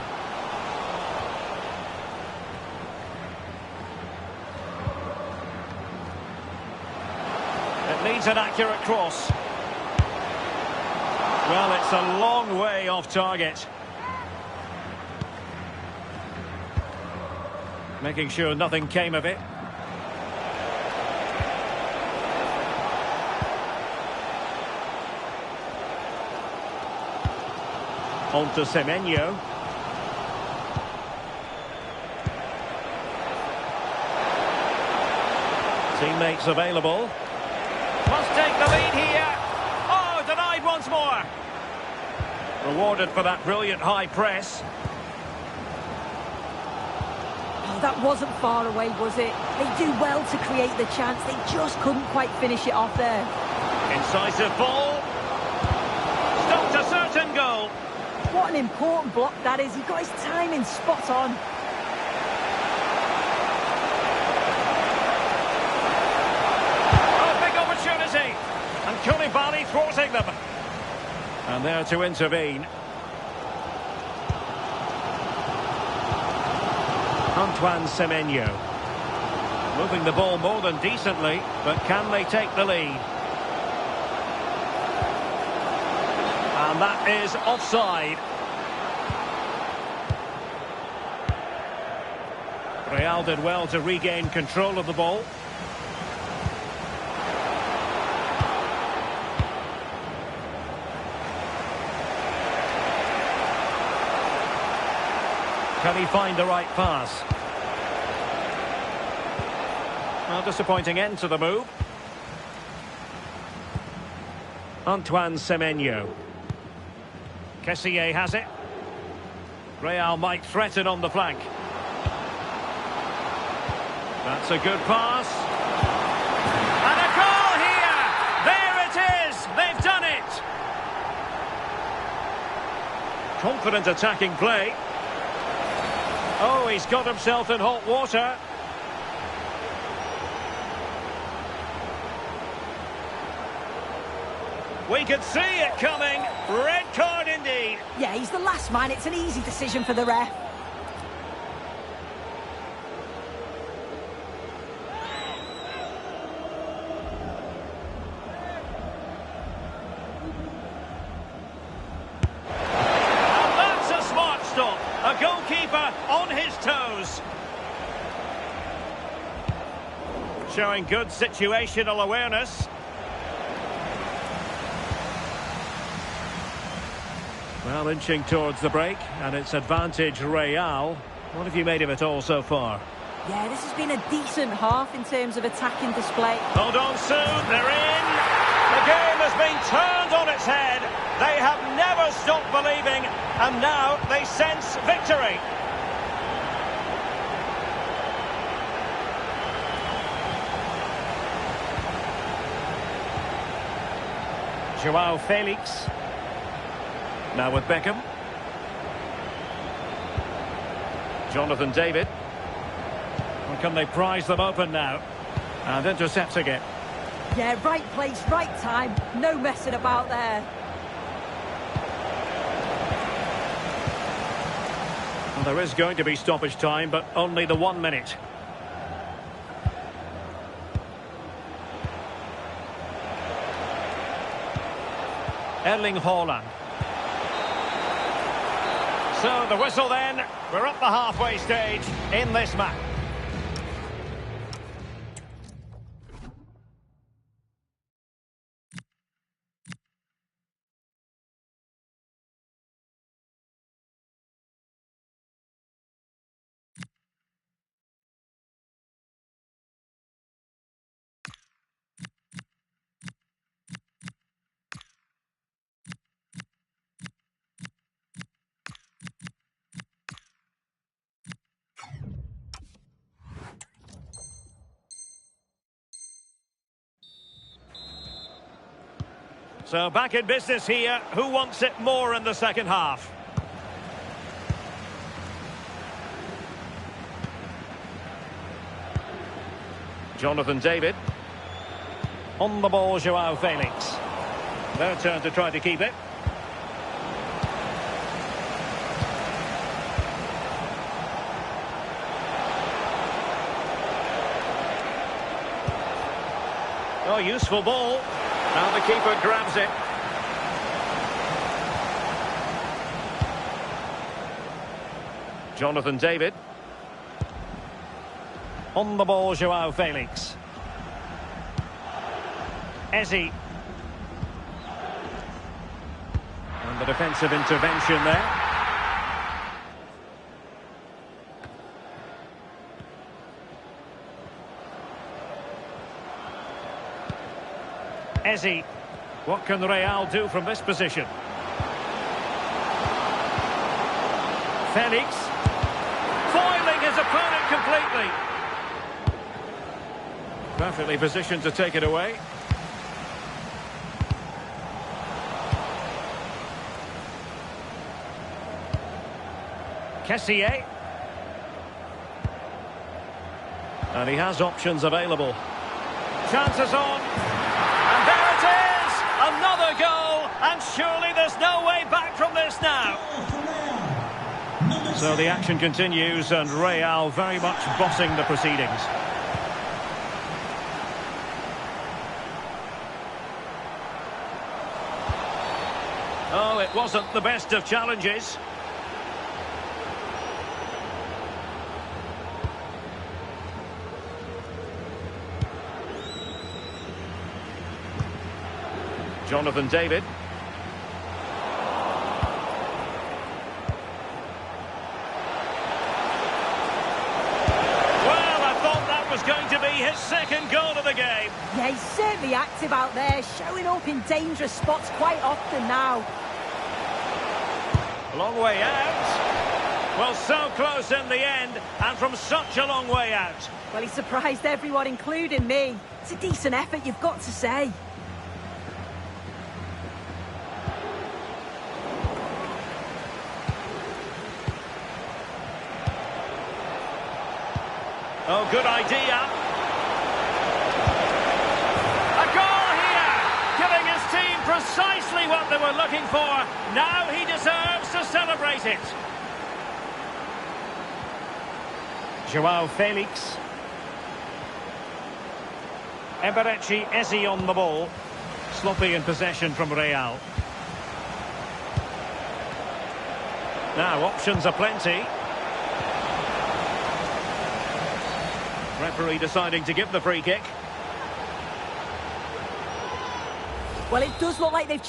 It needs an accurate cross. Well, it's a long way off target. Making sure nothing came of it. On to Semenyo. Teammates available. Must take the lead here. Oh, denied once more. Rewarded for that brilliant high press. Oh, that wasn't far away, was it? They do well to create the chance. They just couldn't quite finish it off there. Incisive ball. Stopped a certain goal. What an important block that is. He got his timing spot on. Oh, big opportunity. And Koulibaly thwarting them. And there to intervene. Antoine Semenyo. Moving the ball more than decently, but can they take the lead? And that is offside. Real did well to regain control of the ball. Can he find the right pass? Well, disappointing end to the move. Antoine Semenyo. Kessié has it. Real might threaten on the flank. That's a good pass. And a goal here! There it is! They've done it! Confident attacking play. Oh, he's got himself in hot water. We could see it coming. Red card indeed. Yeah, he's the last man. It's an easy decision for the ref. And that's a smart stop. A goalkeeper on his toes. Showing good situational awareness. Well, inching towards the break, and it's advantage Real. What have you made of it all so far? Yeah, this has been a decent half in terms of attacking display. Hold on soon, they're in! The game has been turned on its head. They have never stopped believing, and now they sense victory. Joao Felix. Now with Beckham. Jonathan David. Or can they prize them open now? And intercepts again. Yeah, right place, right time. No messing about there. Well, there is going to be stoppage time, but only the 1 minute. Erling Haaland. So the whistle then. We're up the halfway stage in this match. So back in business here. Who wants it more in the second half? Jonathan David. On the ball, Joao Felix. Their turn to try to keep it. Oh, useful ball. Now the keeper grabs it. Jonathan David. On the ball, Joao Felix. Eze. And the defensive intervention there. Eze. What can Real do from this position? Felix. Foiling his opponent completely. Perfectly positioned to take it away. Kessié. And he has options available. Chances on. And there it is! Another goal! And surely there's no way back from this now. So the action continues and Real very much bossing the proceedings. Oh, it wasn't the best of challenges. Jonathan David. Well, I thought that was going to be his second goal of the game. Yeah, he's certainly active out there, showing up in dangerous spots quite often now. Long way out. Well, so close in the end, and from such a long way out. Well, he surprised everyone, including me. It's a decent effort, you've got to say. Oh, good idea. A goal here, giving his team precisely what they were looking for. Now he deserves to celebrate it. Joao Felix. Eberechi Eze on the ball. Sloppy in possession from Real. Now options are plenty. Referee deciding to give the free kick. Well, it does look like they've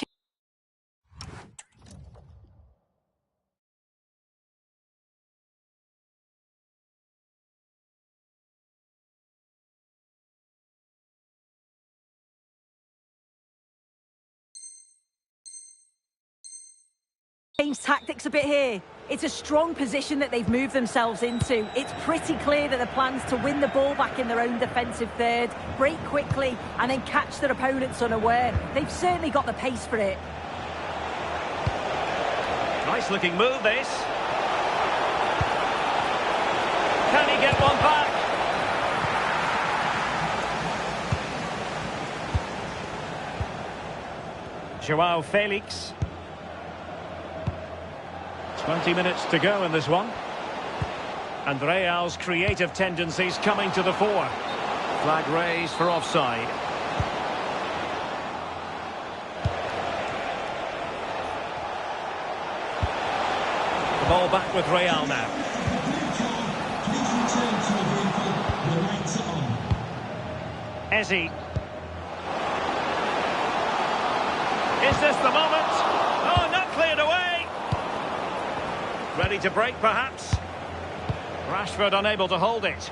changed tactics a bit here. It's a strong position that they've moved themselves into. It's pretty clear that the plan's to win the ball back in their own defensive third, break quickly, and then catch their opponents unaware. They've certainly got the pace for it. Nice looking move, this. Can he get one back? Joao Felix. 20 minutes to go in this one. And Real's creative tendencies coming to the fore. Flag raised for offside. The ball back with Real now. Eze. Is this the moment? Oh, not cleared away. Ready to break, perhaps. Rashford unable to hold it.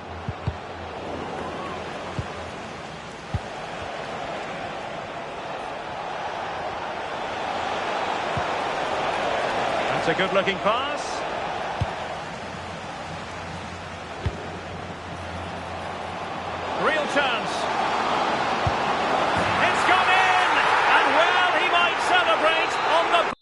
That's a good-looking pass. Real chance. It's gone in! And well, he might celebrate on the...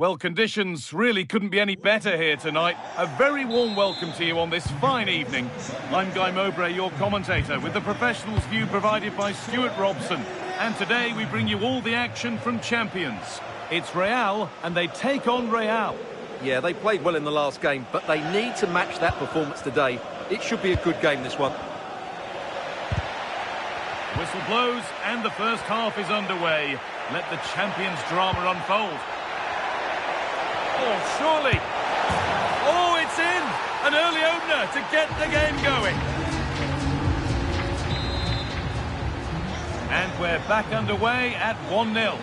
Well, conditions really couldn't be any better here tonight. A very warm welcome to you on this fine evening. I'm Guy Mowbray, your commentator, with the professionals' view provided by Stuart Robson. And today we bring you all the action from champions. It's Real, and they take on Real. Yeah, they played well in the last game, but they need to match that performance today. It should be a good game, this one. Whistle blows, and the first half is underway. Let the champions' drama unfold. Oh, surely. Oh, it's in! An early opener to get the game going. And we're back underway at 1-0.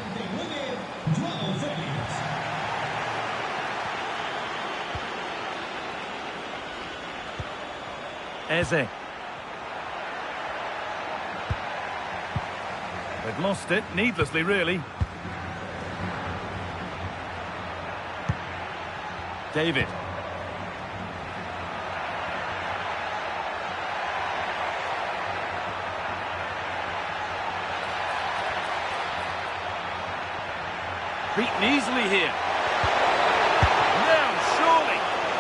Eze. They've lost it, needlessly, really. David. Beaten easily here. Now, surely.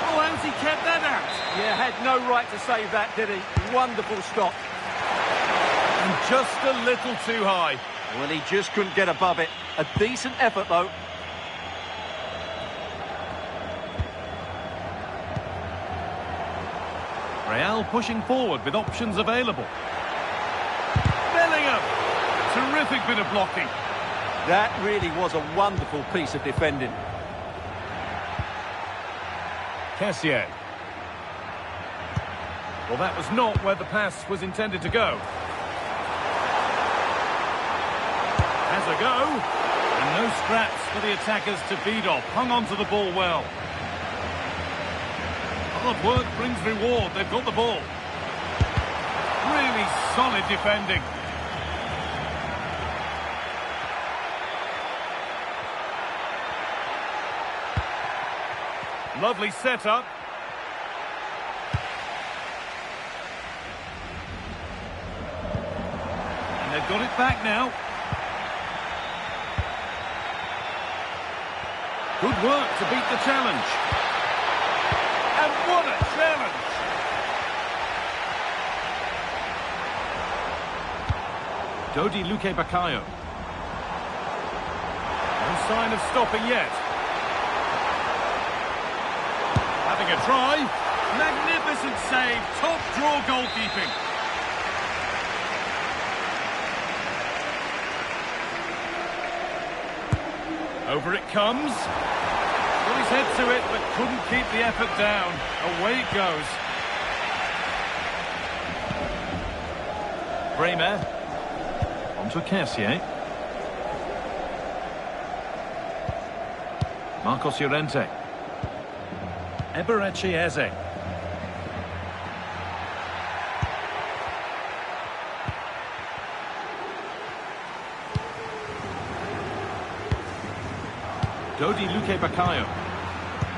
Oh, how's he kept that out? Yeah, had no right to save that, did he? Wonderful stop. And just a little too high. Well, he just couldn't get above it. A decent effort, though. Real pushing forward with options available. Bellingham! Terrific bit of blocking. That really was a wonderful piece of defending. Kessié. Well, that was not where the pass was intended to go. Has a go. And no scraps for the attackers to feed off. Hung on to the ball well. Hard work brings reward. They've got the ball. Really solid defending. Lovely setup. And they've got it back now. Good work to beat the challenge. And what a challenge! Dodi Luque Baccaio. No sign of stopping yet. Having a try. Magnificent save. Top draw goalkeeping. Over it comes. Got his head to it, but couldn't keep the effort down. Away it goes. Bremer. On to Kessié. Marcos Llorente. Eberechi Eze. Dodi Luque Baccaio.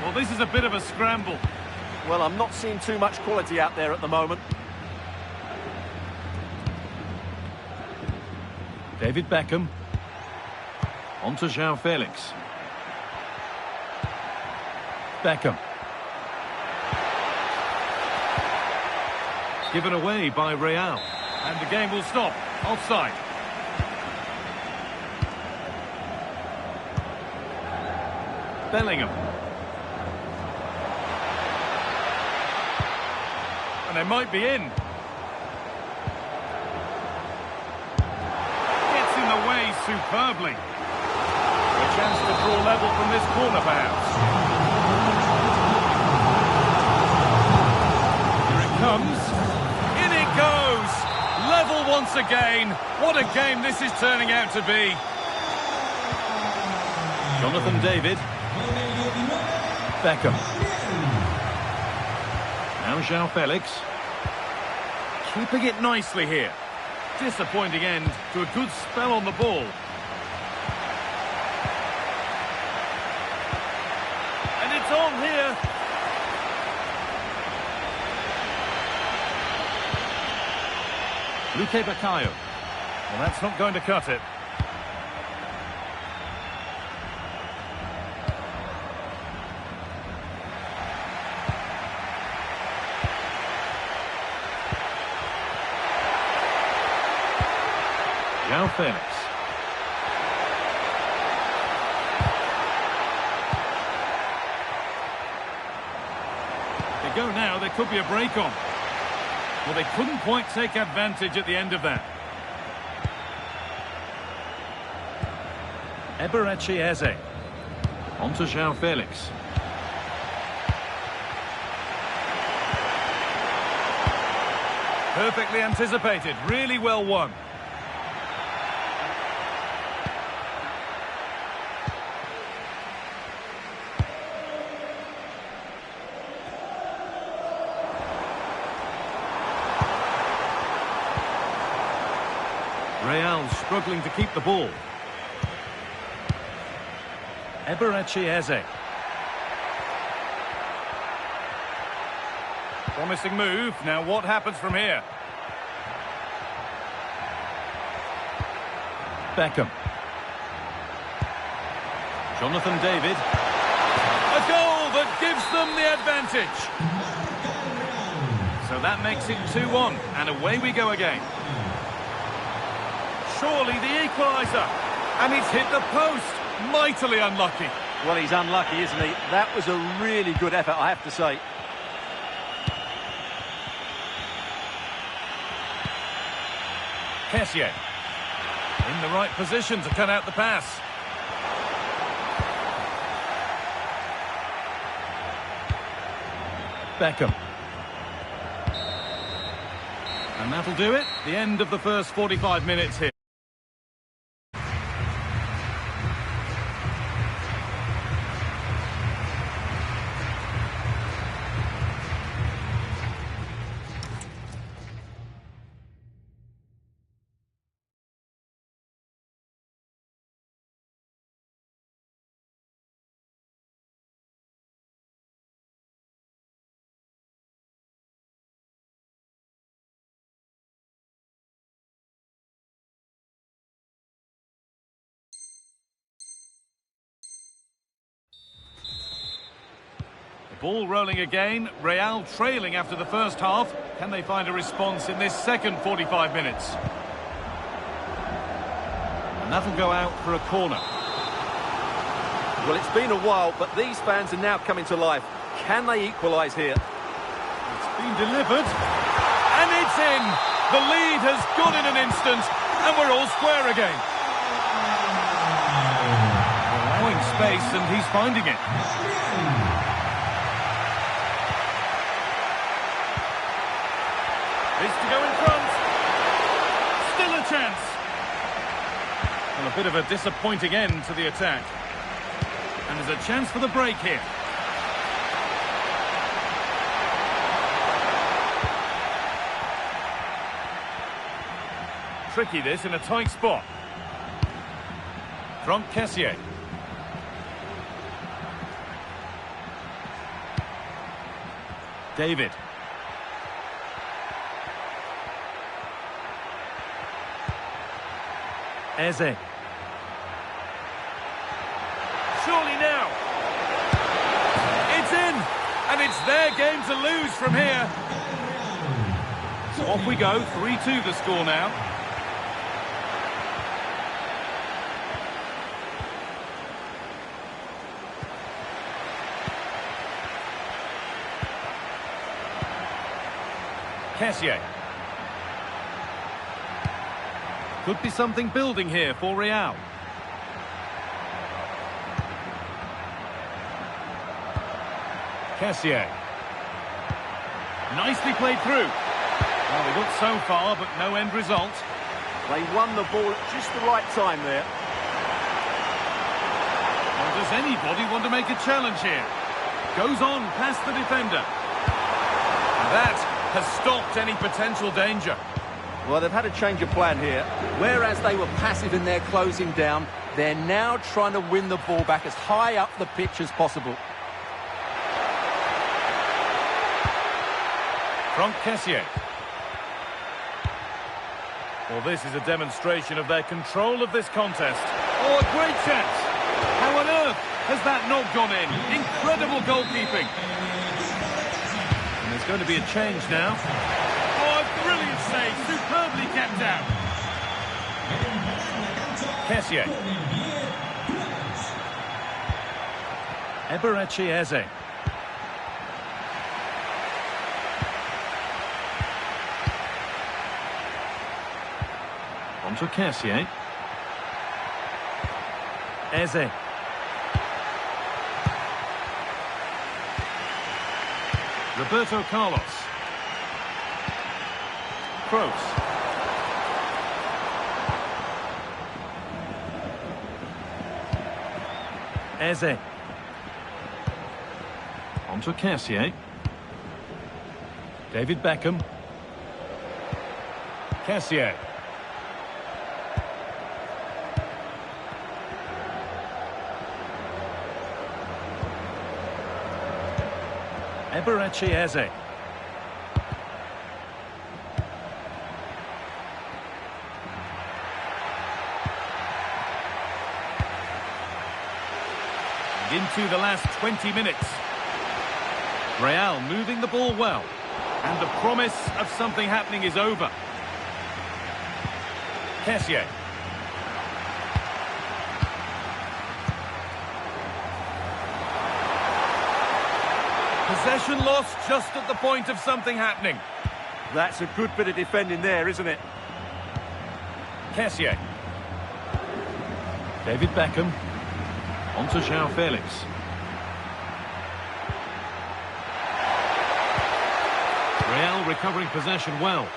Well, this is a bit of a scramble. Well, I'm not seeing too much quality out there at the moment. David Beckham. On to João Felix. Beckham. Given away by Real. And the game will stop. Offside. Bellingham. And they might be in. Gets in the way superbly. A chance to draw level from this corner, perhaps. Here it comes. In it goes. Level once again. What a game this is turning out to be. Jonathan David. Beckham. Now João Felix. Keeping it nicely here. Disappointing end to a good spell on the ball. And it's on here. Luque Baccaio. Well, that's not going to cut it. João Felix. They go now, there could be a break on. Well, they couldn't quite take advantage at the end of that. Eze. On to João Felix. Perfectly anticipated, really well won. Real struggling to keep the ball. Eze. Promising move. Now what happens from here? Beckham. Jonathan David. A goal that gives them the advantage. So that makes it 2-1, and away we go again. Surely the equaliser. And he's hit the post. Mightily unlucky. Well, he's unlucky, isn't he? That was a really good effort, I have to say. Kessié. In the right position to cut out the pass. Beckham. And that'll do it. The end of the first 45 minutes here. Ball rolling again. Real trailing after the first half. Can they find a response in this second 45 minutes? And that'll go out for a corner. Well, it's been a while, but these fans are now coming to life. Can they equalise here? It's been delivered. And it's in. The lead has gone in an instant, and we're all square again. Allowing space, and he's finding it. Is to go in front. Still a chance. Well, a bit of a disappointing end to the attack. And there's a chance for the break here. Tricky this in a tight spot. From Kessié. David. Eze. Surely now. It's in. And it's their game to lose from here. So off we go. 3-2 the score now. Kessié. Could be something building here for Real. Kessié. Nicely played through. Well, they got so far, but no end result. They won the ball at just the right time there. Well, does anybody want to make a challenge here? Goes on past the defender. And that has stopped any potential danger. Well, they've had a change of plan here. Whereas they were passive in their closing down, they're now trying to win the ball back as high up the pitch as possible. From Kessié. Well, this is a demonstration of their control of this contest. Oh, a great chance. How on earth has that not gone in? Incredible goalkeeping. And there's going to be a change now. Oh, a brilliant save. Superbly kept out. Kessié. Eberechi Eze. On to Kessié. Eze. Roberto Carlos. Kroos. Eze. On to Kessié. David Beckham. Kessié. Eberechi Eze. Into the last 20 minutes. Real moving the ball well. And the promise of something happening is over. Kessié. Possession lost just at the point of something happening. That's a good bit of defending there, isn't it? Kessié. David Beckham. On to João Felix. Real recovering possession well.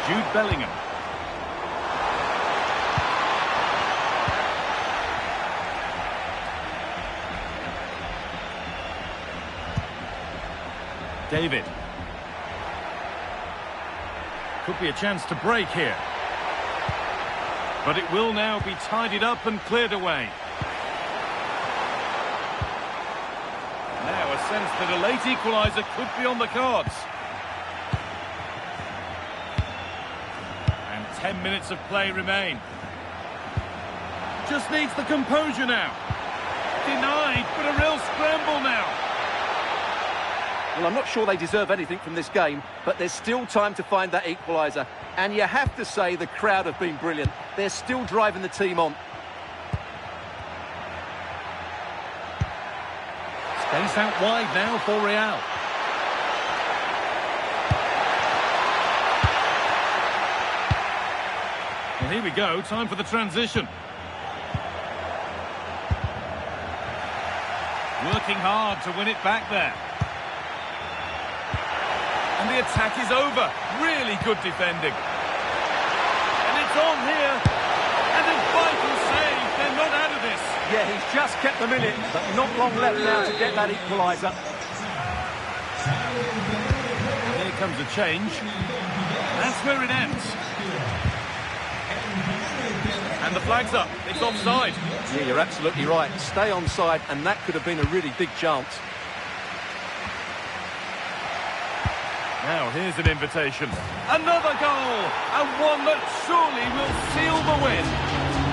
Jude Bellingham. David. Could be a chance to break here. But it will now be tidied up and cleared away. Now a sense that a late equaliser could be on the cards. And 10 minutes of play remain. Just needs the composure now. Denied, but a real scramble now. Well, I'm not sure they deserve anything from this game, but there's still time to find that equaliser. And you have to say the crowd have been brilliant. They're still driving the team on. Space out wide now for Real. Well, here we go. Time for the transition. Working hard to win it back there. And the attack is over. Really good defending. And it's on here. And a vital save. They're not out of this. Yeah, he's just kept them in it, but not long left now to get that equaliser. Here comes a change. That's where it ends. And the flag's up. It's offside. Yeah, you're absolutely right. Stay onside, and that could have been a really big chance. Now here's an invitation. Another goal! And one that surely will seal the win.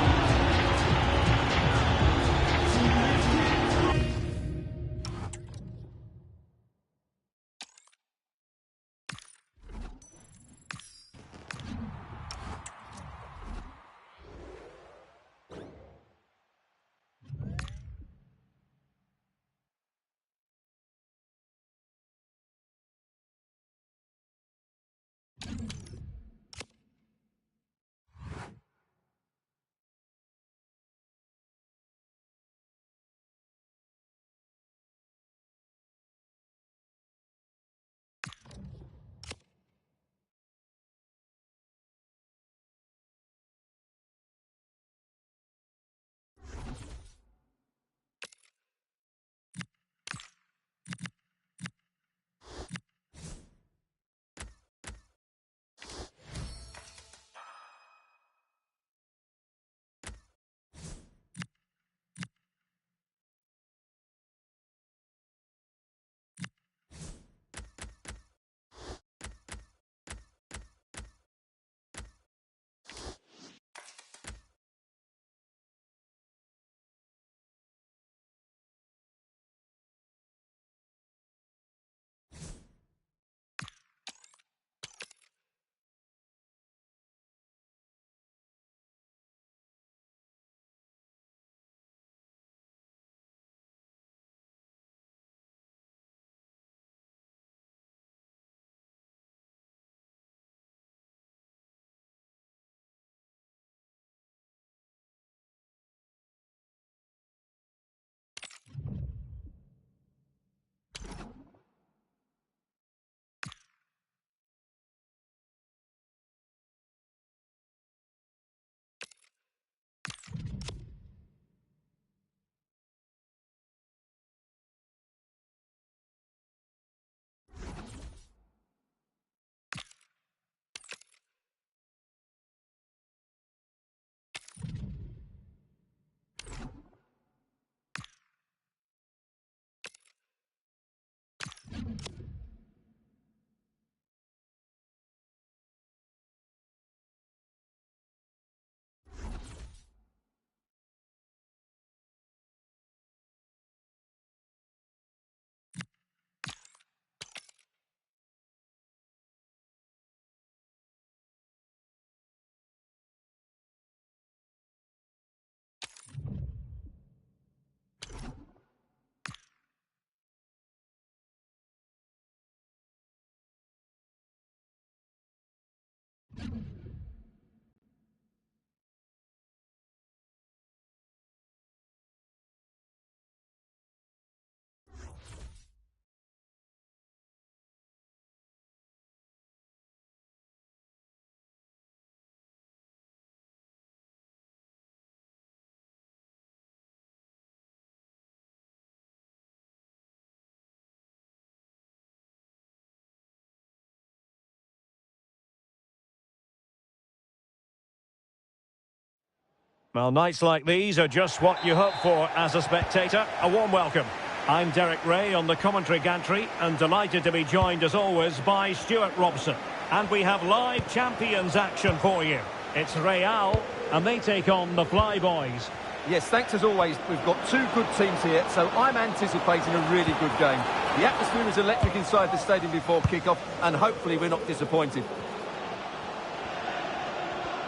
Well, nights like these are just what you hope for as a spectator. A warm welcome. I'm Derek Ray on the commentary gantry and delighted to be joined as always by Stuart Robson. And we have live champions action for you. It's Real and they take on the Flyboys. Yes, thanks as always. We've got two good teams here, so I'm anticipating a really good game. The atmosphere is electric inside the stadium before kick-off, and hopefully we're not disappointed.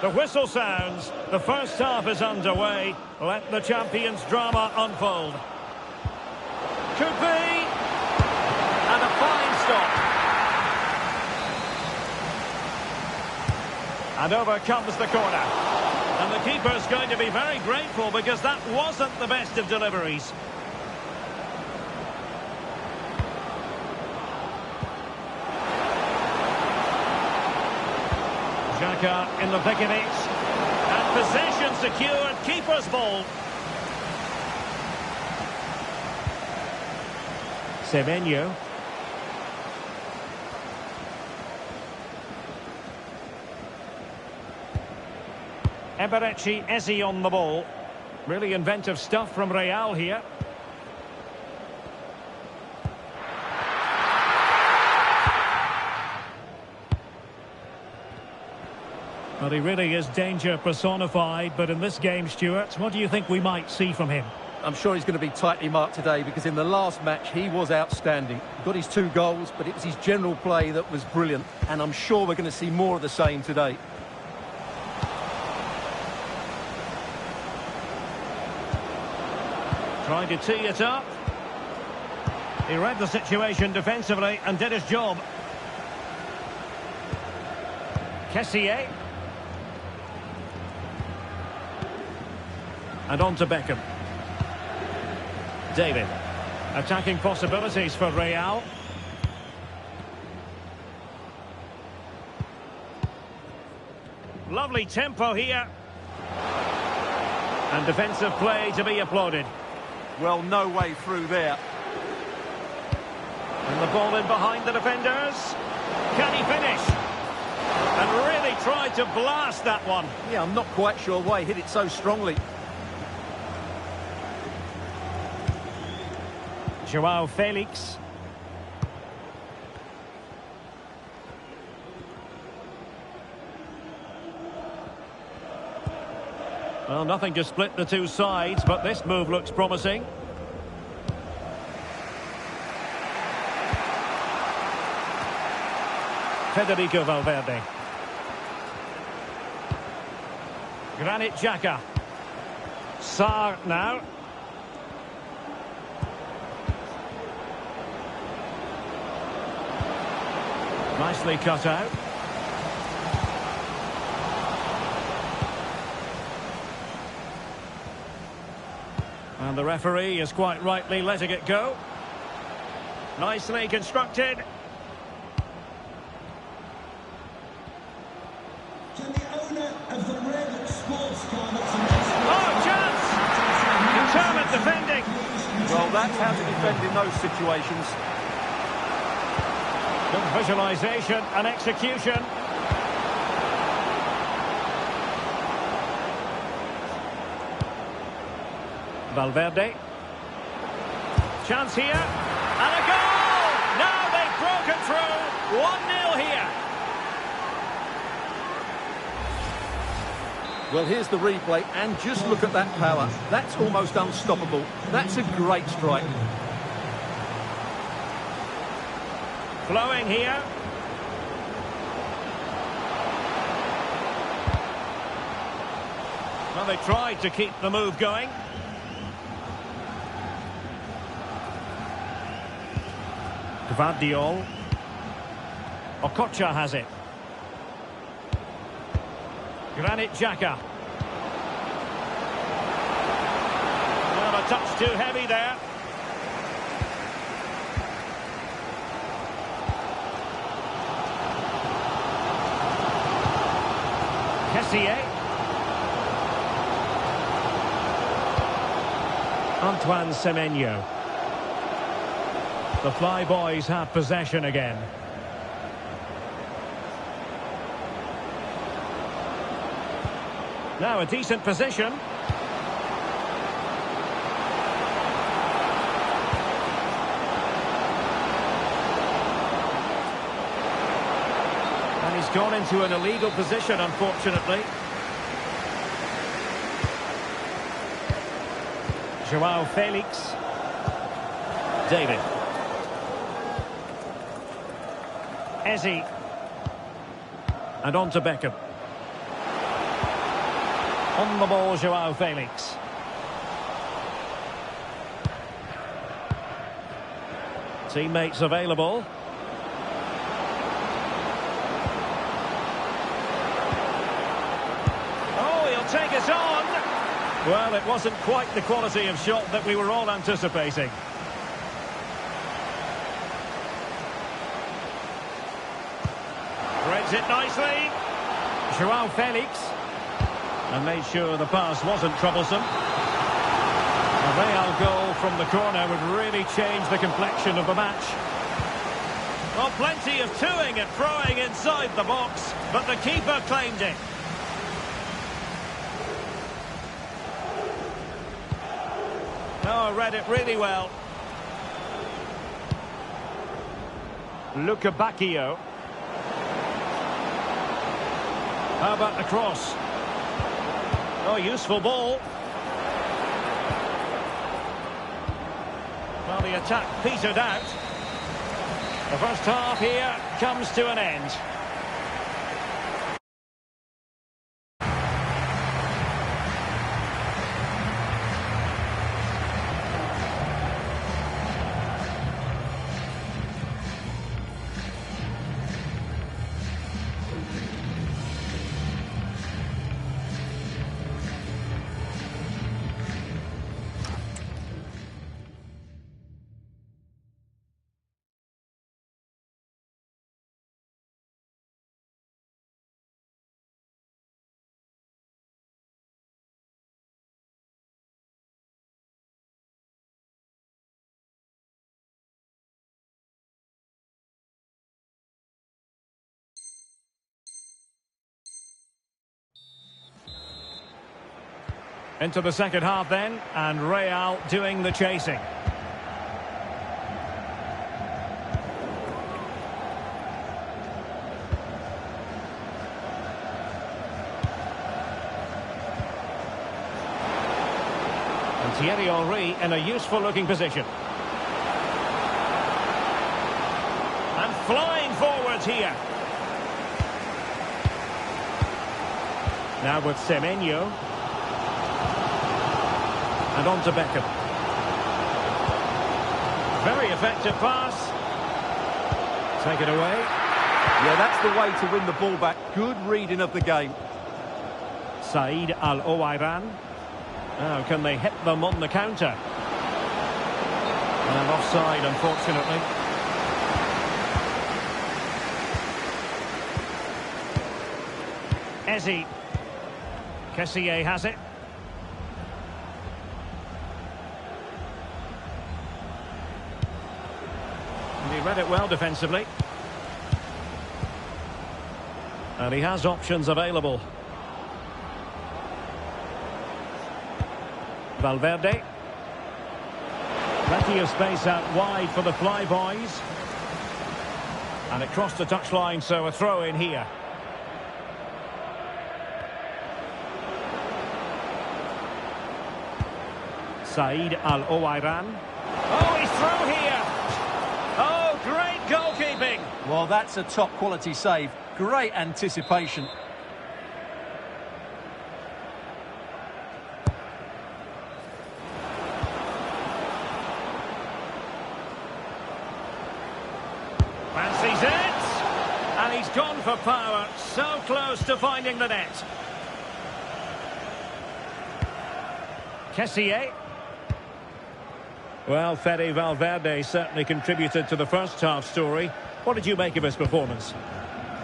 The whistle sounds. The first half is underway. Let the champions' drama unfold. Could be. And a fine stop. And over comes the corner. And the keeper's going to be very grateful because that wasn't the best of deliveries. Xhaka in the thick of it. And possession secured. Keeper's ball. Semenyo. Eberechi Eze on the ball. Really inventive stuff from Real here. Well, he really is danger personified, but in this game, Stuart, what do you think we might see from him? I'm sure he's going to be tightly marked today because in the last match he was outstanding. Got his 2 goals, but it was his general play that was brilliant, and I'm sure we're going to see more of the same today. Trying to tee it up. He read the situation defensively and did his job. Kessié. And on to Beckham. David. Attacking possibilities for Real. Lovely tempo here. And defensive play to be applauded. Well, no way through there. And the ball in behind the defenders. Can he finish? And really tried to blast that one. Yeah, I'm not quite sure why he hit it so strongly. Joao Felix. Well, nothing to split the two sides, but this move looks promising. Federico Valverde. Granit Xhaka. Sarr now. Nicely cut out. And the referee is quite rightly letting it go. Nicely constructed. Can the owner of the red sports car Oh, chance! Determined defending. Well, that's how to defend in those situations. Good visualisation and execution. Valverde. Chance here. And a goal! Now they've broken through. 1-0 here. Well, here's the replay, and just look at that power. That's almost unstoppable. That's a great strike. Flowing here. Well, they tried to keep the move going. Gvardiol. Okocha has it. Granit Xhaka. Well, a touch too heavy there. Kessié. Antoine Semenyo. The Flyboys have possession again. Now a decent position. He's gone into an illegal position, unfortunately. Joao Felix. David. Eze. And on to Beckham. On the ball, Joao Felix. Teammates available. Oh, he'll take it on. Well, it wasn't quite the quality of shot that we were all anticipating. Threads it nicely. Joao Felix. And made sure the pass wasn't troublesome. A Real goal from the corner would really change the complexion of the match. Well, plenty of toing and throwing inside the box, but the keeper claimed it. Oh, read it really well. Luca Bacchio. How about the cross? Oh, useful ball. Well, the attack petered out. The first half here comes to an end. Into the second half then, and Real doing the chasing. And Thierry Henry in a useful looking position. And flying forwards here. Now with Semenyo. And on to Beckham. Very effective pass. Take it away. Yeah, that's the way to win the ball back. Good reading of the game. Said Al-Owairan. Now, can they hit them on the counter? And offside, unfortunately. Eze. Kessié has it. He read it well defensively. And he has options available. Valverde. Plenty of space out wide for the flyboys. And it crossed the touchline, so a throw in here. Said Al-Owairan. Oh, he's through here! Oh, great goalkeeping! Well, that's a top-quality save. Great anticipation. Fancies it! And he's gone for power. So close to finding the net. Kessié. Well, Fede Valverde certainly contributed to the first half story. What did you make of his performance?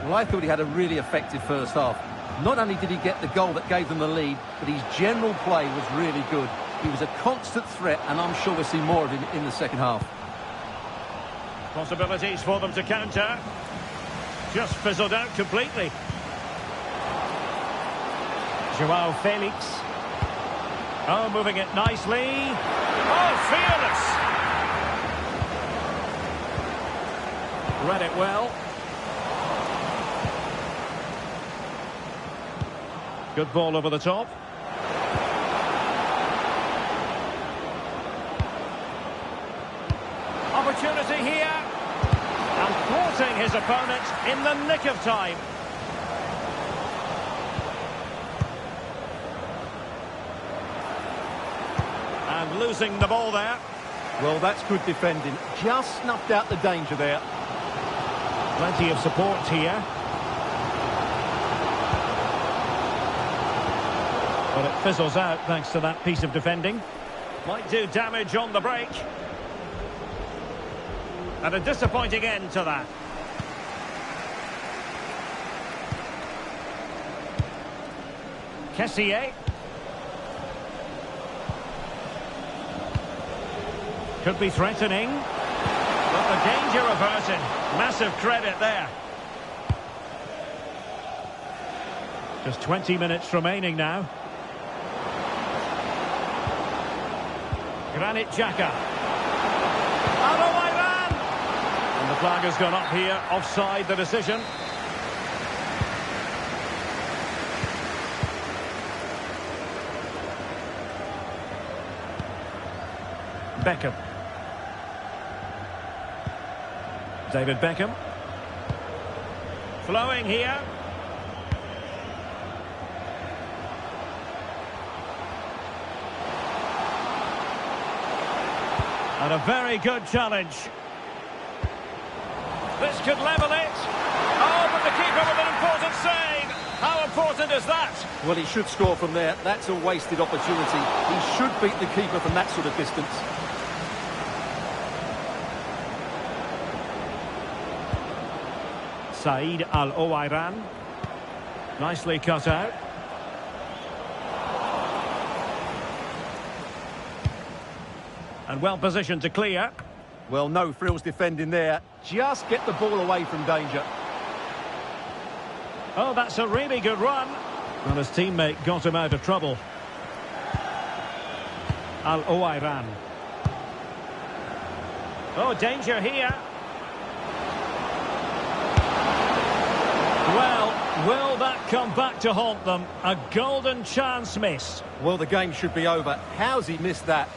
Well, I thought he had a really effective first half. Not only did he get the goal that gave them the lead, but his general play was really good. He was a constant threat, and I'm sure we'll see more of him in the second half. Possibilities for them to counter. Just fizzled out completely. Joao Felix. Oh, moving it nicely. Oh, fearless! Read it well. Good ball over the top. Opportunity here. And thwarting his opponent in the nick of time. And losing the ball there. Well, that's good defending. Just snuffed out the danger there. Plenty of support here. But it fizzles out thanks to that piece of defending. Might do damage on the break. And a disappointing end to that. Kessié. Could be threatening. But the danger averted. Massive credit there. Just 20 minutes remaining now. Granit Xhaka. And the flag has gone up here. Offside the decision. Beckham. David Beckham. Flowing here. And a very good challenge. This could level it. Oh, but the keeper with an important save. How important is that? Well, he should score from there. That's a wasted opportunity. He should beat the keeper from that sort of distance. Said Al-Owairan. Nicely cut out. And well positioned to clear. Well, no frills defending there. Just get the ball away from danger. Oh, that's a really good run. Well, his teammate got him out of trouble. Al-Owairan. Oh, danger here. Well, will that come back to haunt them? A golden chance missed. Well, the game should be over. How's he missed that?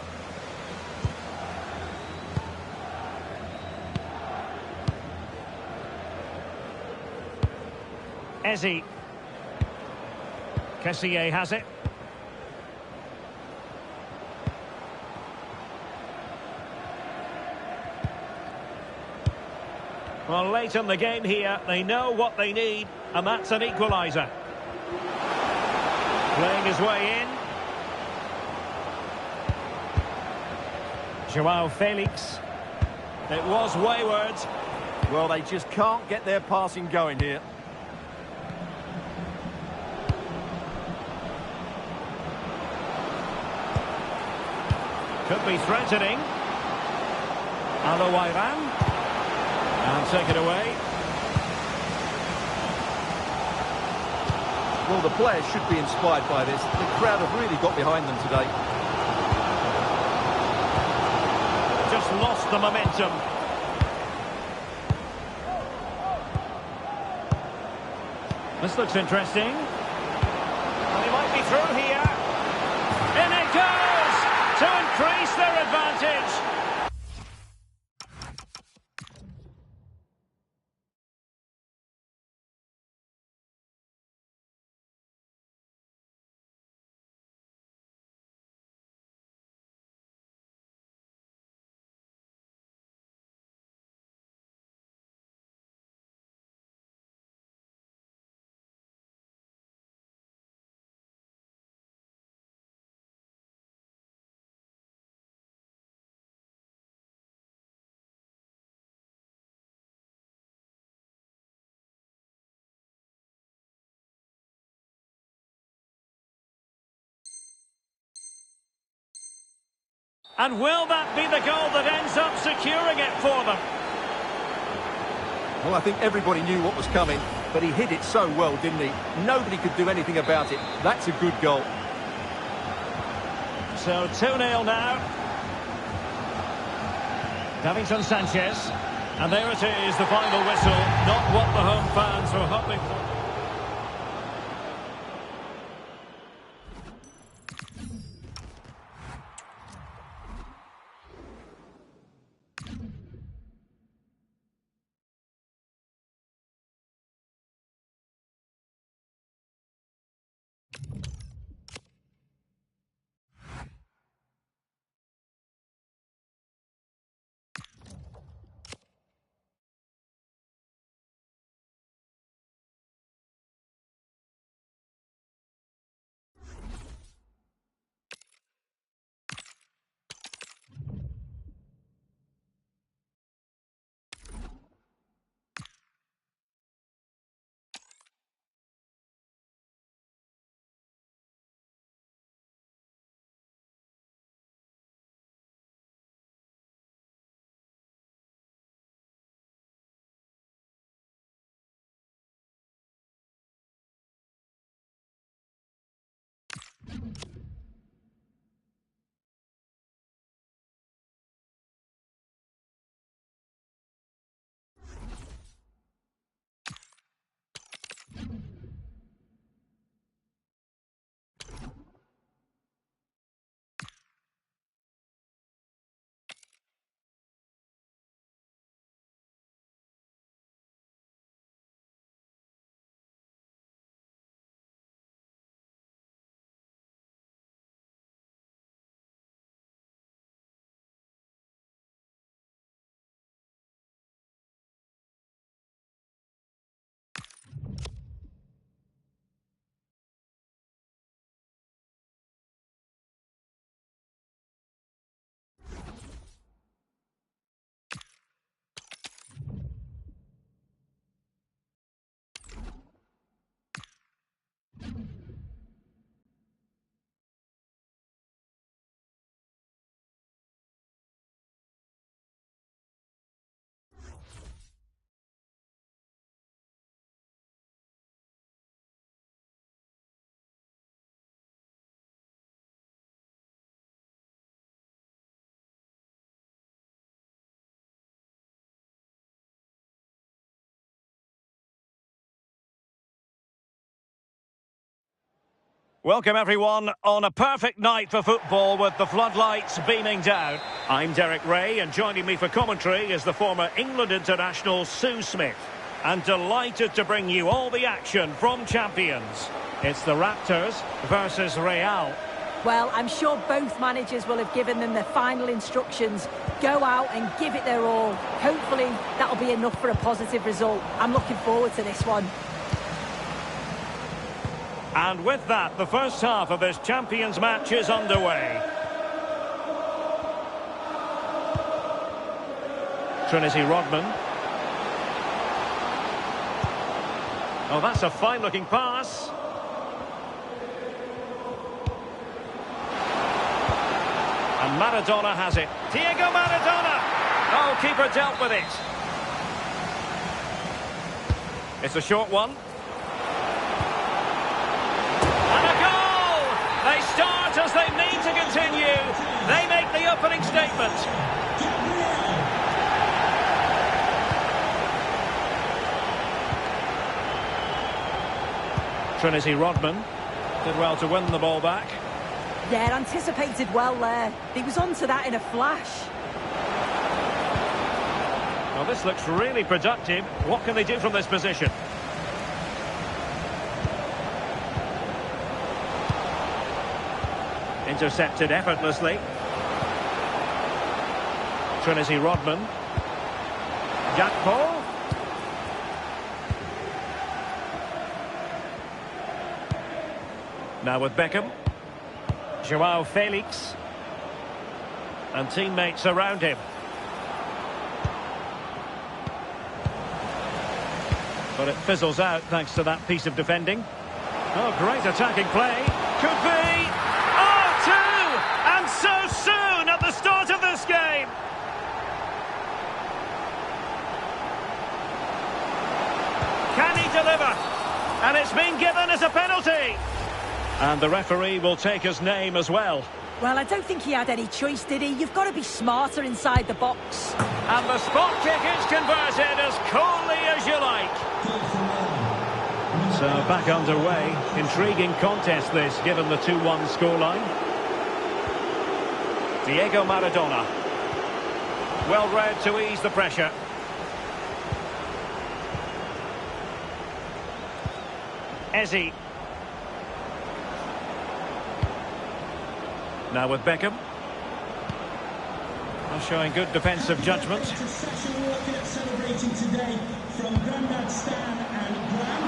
Eze. Kessié has it. Well, late in the game here, they know what they need, and that's an equaliser. Playing his way in. Joao Felix. It was wayward. Well, they just can't get their passing going here. Could be threatening. Al-Owairan. And take it away. Well, the players should be inspired by this. The crowd have really got behind them today. Just lost the momentum. This looks interesting. And he might be through here. In it goes! To increase their advantage. And will that be the goal that ends up securing it for them? Well, I think everybody knew what was coming, but he hit it so well, didn't he? Nobody could do anything about it. That's a good goal. So 2-0 now. Davinson Sanchez. And there it is, the final whistle. Not what the home fans were hoping for. Welcome everyone on a perfect night for football with the floodlights beaming down. I'm Derek Ray, and joining me for commentary is the former England international Sue Smith. And delighted to bring you all the action from champions. It's the Raptors versus Real. Well, I'm sure both managers will have given them their final instructions. Go out and give it their all. Hopefully that'll be enough for a positive result. I'm looking forward to this one. And with that, the first half of this Champions match is underway. Trinity Rodman. Oh, that's a fine-looking pass. And Maradona has it. Diego Maradona! Oh, keeper dealt with it. It's a short one. They start as they mean to continue. They make the opening statement. Trinity Rodman did well to win the ball back. Yeah, anticipated well there. He was onto that in a flash. Well, this looks really productive. What can they do from this position? Intercepted effortlessly. Trinity Rodman. Gakpo. Now with Beckham. Joao Felix. And teammates around him. But it fizzles out thanks to that piece of defending. Oh, great attacking play. Could be. And so soon at the start of this game. Can he deliver? And it's been given as a penalty. And the referee will take his name as well. Well, I don't think he had any choice, did he? You've got to be smarter inside the box. And the spot kick is converted as coolly as you like. So back underway. Intriguing contest this, given the 2-1 scoreline. Diego Maradona. Well read to ease the pressure. Ezzi. Now with Beckham. Well, showing good defensive judgment. To Siuuuuuuuuuuu celebrating today from Grandad Stan and Gran.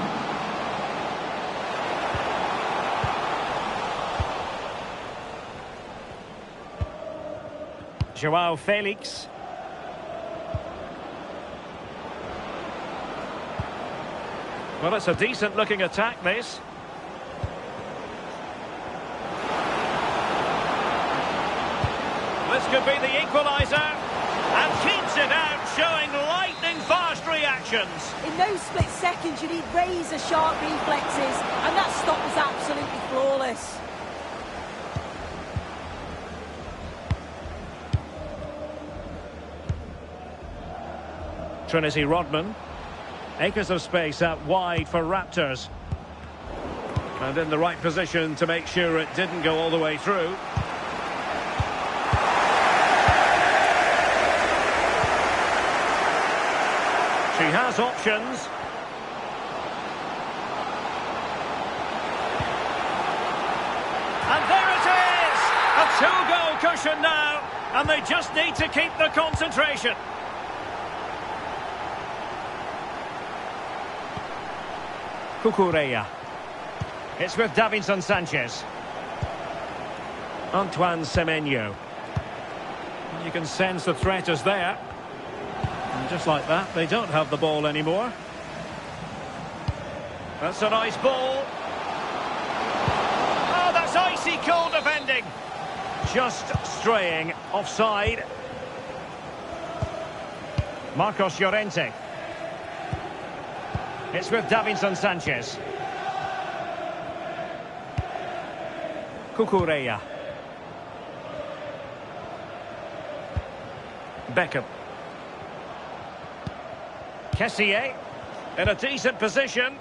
Joao Felix. Well, it's a decent-looking attack, this. This could be the equaliser. And keeps it out, showing lightning-fast reactions. In those split seconds, you need razor-sharp reflexes, and that stop was absolutely flawless. Trinity Rodman. Acres of space out wide for Raptors. And in the right position to make sure it didn't go all the way through. She has options. And there it is! A two-goal cushion now, and they just need to keep the concentration. Cucurella. It's with Davinson Sanchez. Antoine Semenyo. You can sense the threat is there. And just like that, they don't have the ball anymore. That's a nice ball. Oh, that's icy cold defending. Just straying offside. Marcos Llorente. It's with Davinson Sanchez. Cucurella. Beckham. Kessié in a decent position.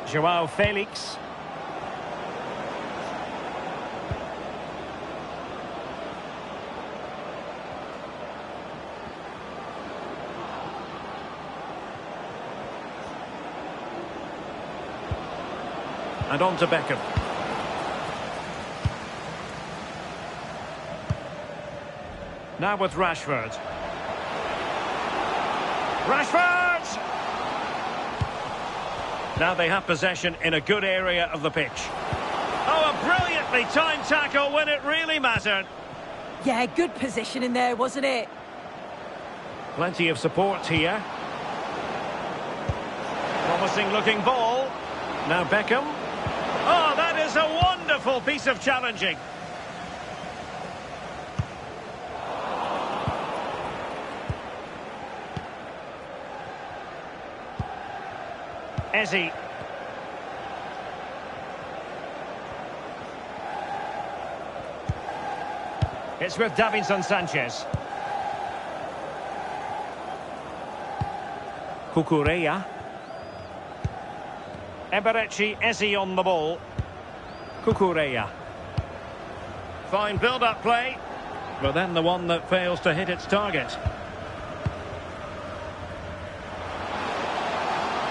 Joao Felix. And on to Beckham. Now with Rashford. Rashford! Now they have possession in a good area of the pitch. Oh, a brilliantly timed tackle when it really mattered. Yeah, good position in there, wasn't it? Plenty of support here. Promising looking ball. Now Beckham. Oh, that is a wonderful piece of challenging. Eze. It's with Davinson Sanchez. Cucurella. Eberechi Eze on the ball. Cucurella. Fine build-up play. But then the one that fails to hit its target.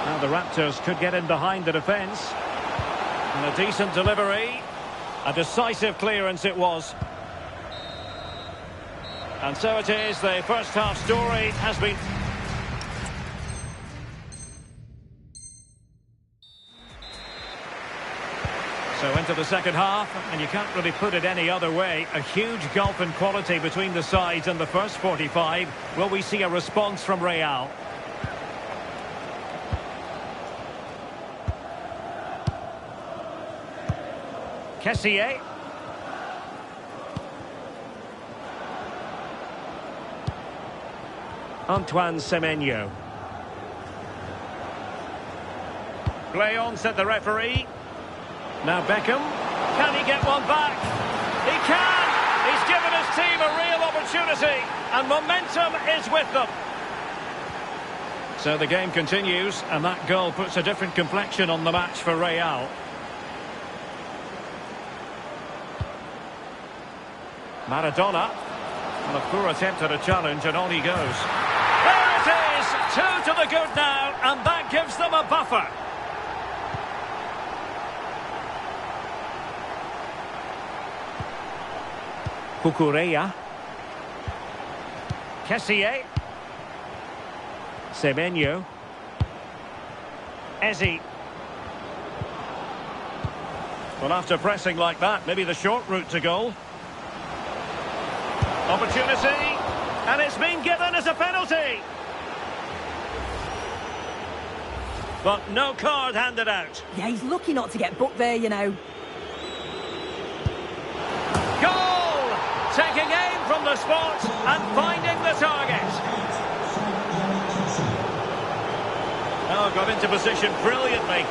Now the Raptors could get in behind the defence. And a decent delivery. A decisive clearance it was. And so it is, the first half story has been... So into the second half, and you can't really put it any other way. A huge gulf in quality between the sides in the first 45. Will we see a response from Real? Kessié. Antoine Semenyo. Play on, said the referee. Now Beckham. Can he get one back? He can! He's given his team a real opportunity, and momentum is with them. So the game continues, and that goal puts a different complexion on the match for Real. Maradona. Well, a poor attempt at a challenge, and on he goes. There it is! 2 to the good now, and that gives them a buffer. Cucurella. Kessié. Semenyo. Eze. Well, after pressing like that, maybe the short route to goal. Opportunity. And it's been given as a penalty. But no card handed out. Yeah, he's lucky not to get booked there, you know. Goal! Taking aim from the spot and finding the target. Oh, got into position brilliantly.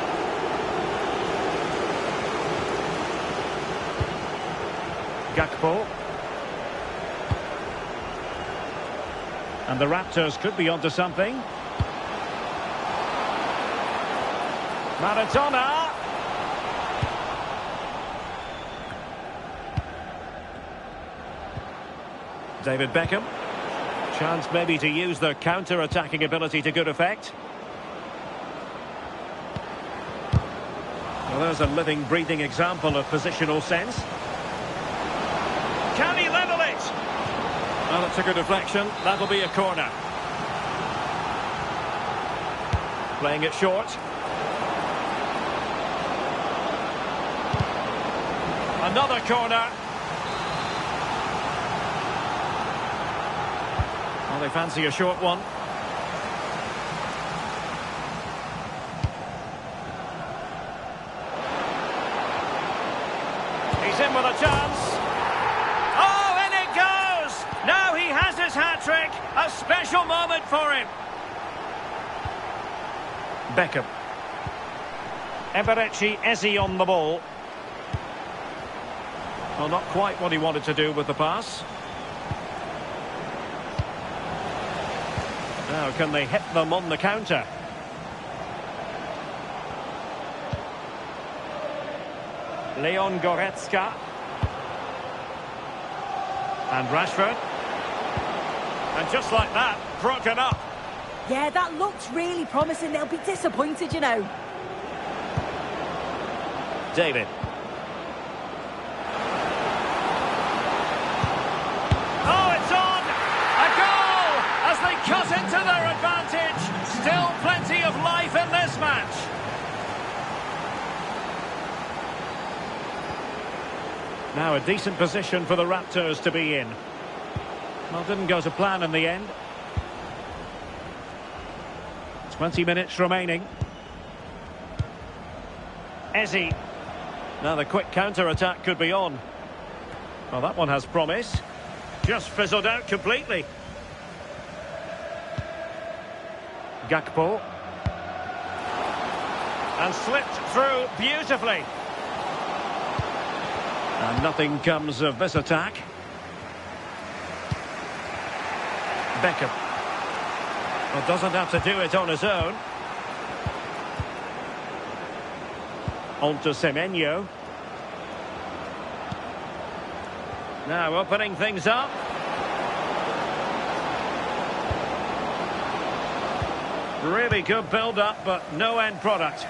Gakpo. And the Raptors could be onto something. Maradona. David Beckham. Chance maybe to use their counter-attacking ability to good effect. Well, there's a living, breathing example of positional sense. Can he level it? Well, it's a good deflection. That'll be a corner. Playing it short. Another corner. Well, they fancy a short one. He's in with a chance. Oh, in it goes! Now he has his hat-trick. A special moment for him. Beckham. Eberechi Eze on the ball. Well, not quite what he wanted to do with the pass. Now, can they hit them on the counter? Leon Goretzka. And Rashford. And just like that, broken up. Yeah, that looks really promising. They'll be disappointed, you know. David. Oh, it's on! A goal! As they cut into their advantage. Still plenty of life in this match. Now a decent position for the Raptors to be in. Well, didn't go to plan in the end. 20 minutes remaining. Eze. Now the quick counter-attack could be on. Well, that one has promise. Just fizzled out completely. Gakpo. And slipped through beautifully. And nothing comes of this attack. Beckham. Well, doesn't have to do it on his own. On to Semenyo. Now opening things up. Really good build-up, but no end product.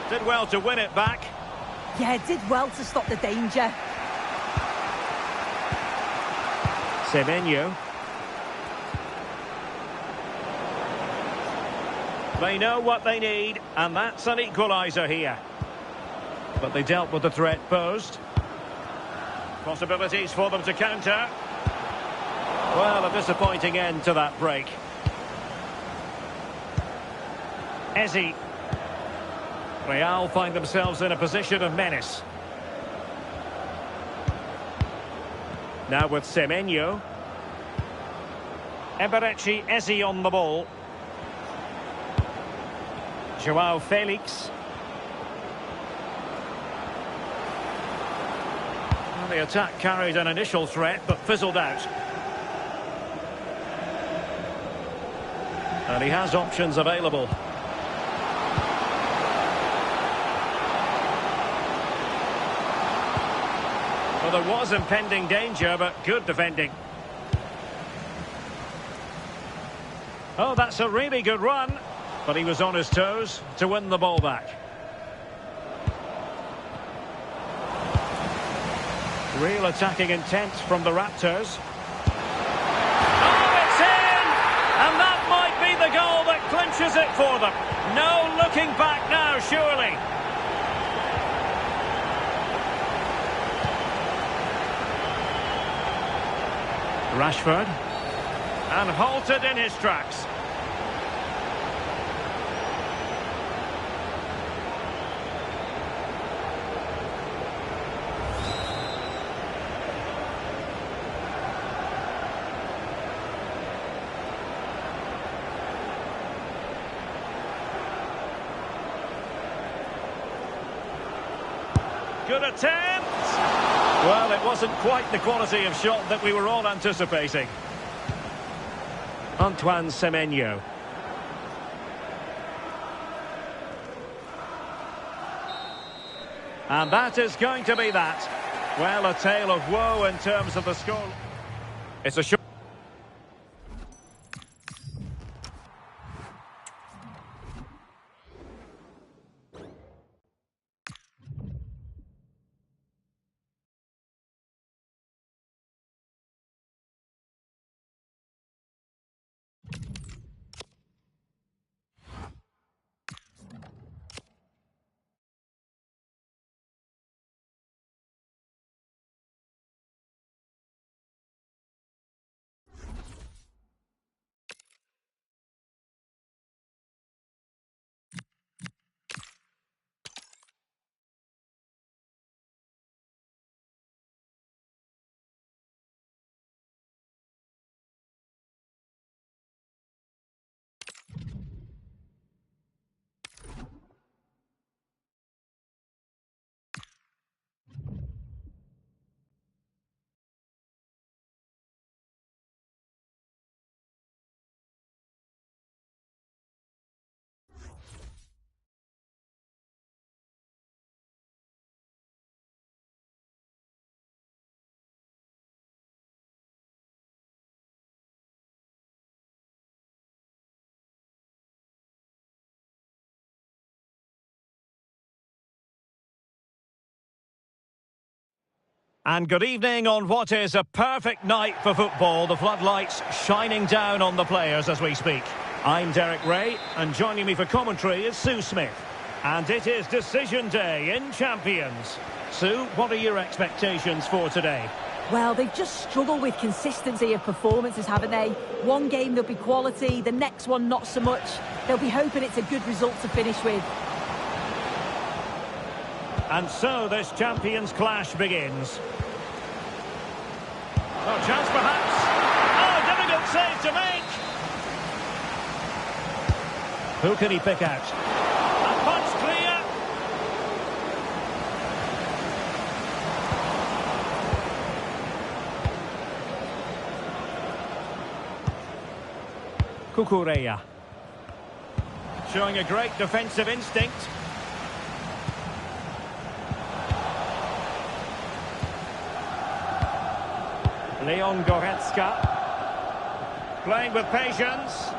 Did well to win it back. Yeah, did well to stop the danger. Semenyo. They know what they need, and that's an equaliser here. But they dealt with the threat posed. Possibilities for them to counter. Well, a disappointing end to that break. Eze. Real find themselves in a position of menace. Now with Semenyo. Eberechi Eze on the ball. Joao Felix. Well, the attack carried an initial threat, but fizzled out. And he has options available. Well, there was impending danger, but good defending. Oh, that's a really good run. But he was on his toes to win the ball back. Real attacking intent from the Raptors. Oh, it's in! And that might be the goal that clinches it for them. No looking back now, surely. Rashford. And halted in his tracks. Good attempt! Well, it wasn't quite the quality of shot that we were all anticipating. Antoine Semenyo. And that is going to be that. Well, a tale of woe in terms of the score. It's a shot. And good evening on what is a perfect night for football. The floodlights shining down on the players as we speak. I'm Derek Ray, and joining me for commentary is Sue Smith. And it is decision day in Champions. Sue, what are your expectations for today? Well, they've just struggled with consistency of performances, haven't they? One game there'll be quality, the next one not so much. They'll be hoping it's a good result to finish with. And so this Champions clash begins. Oh, chance perhaps. Oh, difficult save to make. Who can he pick out? A punch clear. Cucurella. Showing a great defensive instinct. Leon Goretzka. Playing with patience.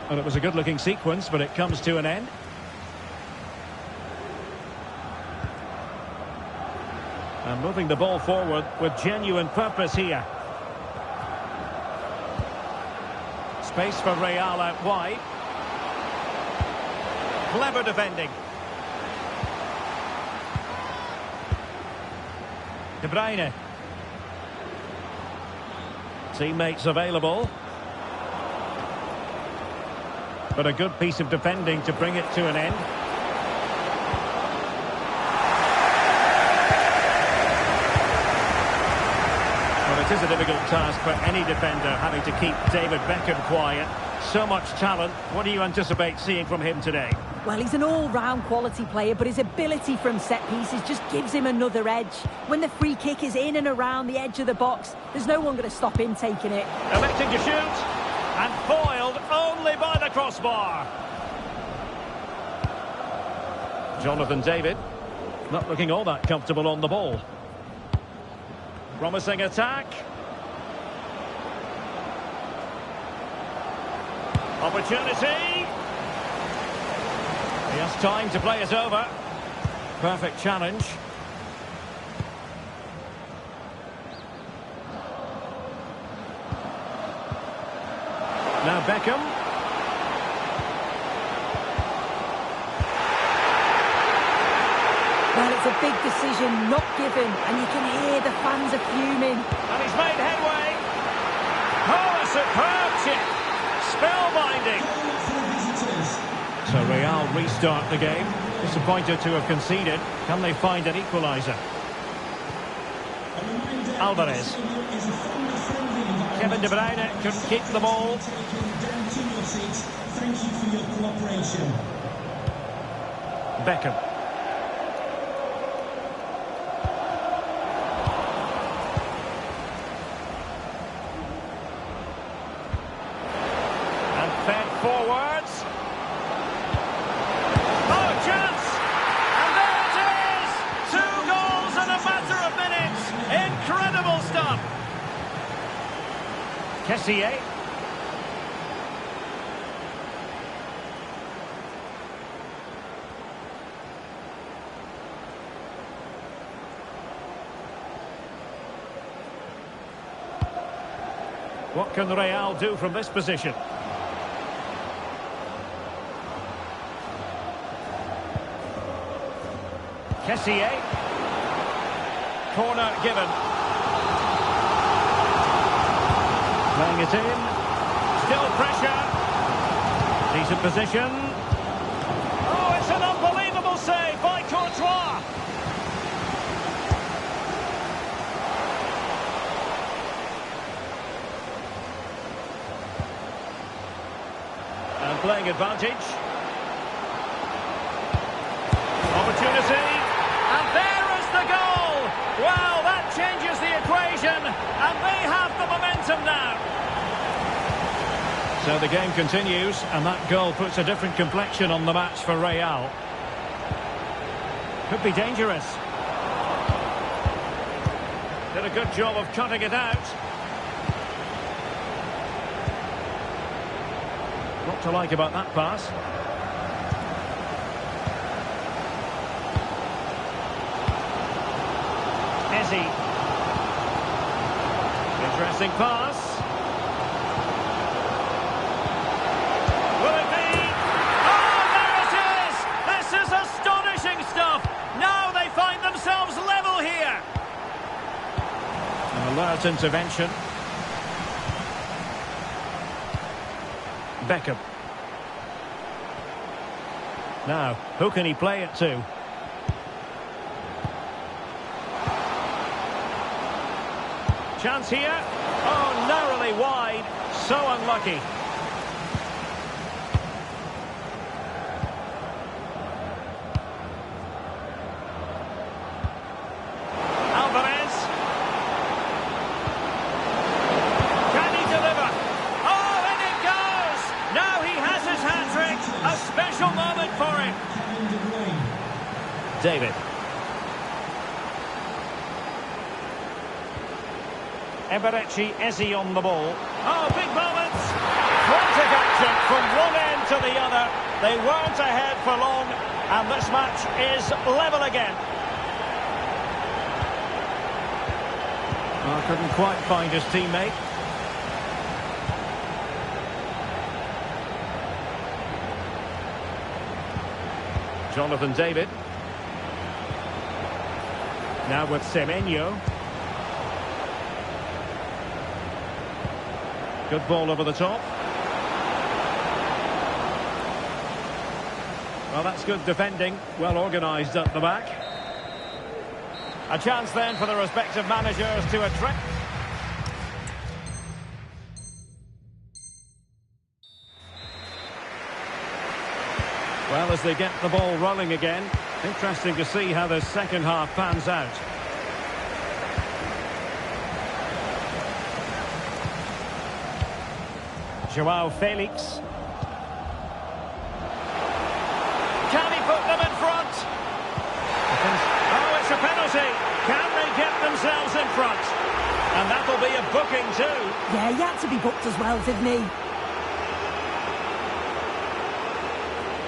Well, it was a good-looking sequence, but it comes to an end. And moving the ball forward with genuine purpose here. Space for Real out wide. Clever defending. De Bruyne. Teammates available. But a good piece of defending to bring it to an end. Well, it is a difficult task for any defender having to keep David Beckham quiet. So much talent. What do you anticipate seeing from him today? Well, he's an all-round quality player, but his ability from set pieces just gives him another edge. When the free kick is in and around the edge of the box, there's no one going to stop him taking it. Electing to shoot, and foiled only by the crossbar. Jonathan David, not looking all that comfortable on the ball. Promising attack. Opportunity. He has time to play it over. Perfect challenge. Now Beckham. Well, it's a big decision, not given, and you can hear the fans are fuming. And he's made headway. Oh, a superb chip. Spellbinding. So Real restart the game. Disappointed to have conceded. Can they find an equaliser? Alvarez. Kevin De Bruyne couldn't keep the ball. Thank you for your cooperation. Beckham. And fed forwards. Oh, chance! And there it is! 2 goals in a matter of minutes. Incredible stuff. Kessié. What can Real do from this position? Kessié. Corner given. Playing it in. Still pressure. Decent position. Oh, it's an unbelievable save by Courtois. And playing advantage. Opportunity. And there is the goal. Wow, that changes the equation. And they have the momentum now. So the game continues, and that goal puts a different complexion on the match for Real. Could be dangerous. Did a good job of cutting it out. What to like about that pass? Eze. Interesting pass. Will it be? Oh, there it is! This is astonishing stuff! Now they find themselves level here! An alert intervention. Beckham. Now, who can he play it to? Chance here. Oh, narrowly wide. So unlucky. Alvarez. Can he deliver? Oh, and it goes! Now he has his hat-trick. A special moment for him. David. Eberechi Eze on the ball. Oh, big moments! Frantic action from one end to the other. They weren't ahead for long, and this match is level again. Well, couldn't quite find his teammate. Jonathan David. Now with Semenyo. Good ball over the top. Well, that's good defending. Well organised at the back. A chance then for the respective managers to attract. Well, as they get the ball rolling again, interesting to see how the second half pans out. Joao Felix. Can he put them in front? Oh, it's a penalty. Can they get themselves in front? And that'll be a booking too. Yeah, he had to be booked as well, didn't he?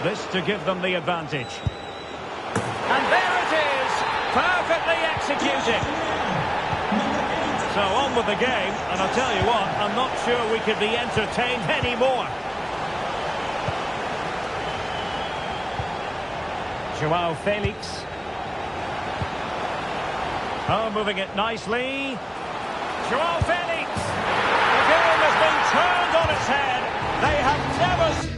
This to give them the advantage. And there it is! Perfectly executed! So on with the game, and I'll tell you what, I'm not sure we could be entertained anymore. Joao Felix. Oh, moving it nicely. Joao Felix! The game has been turned on its head. They have never...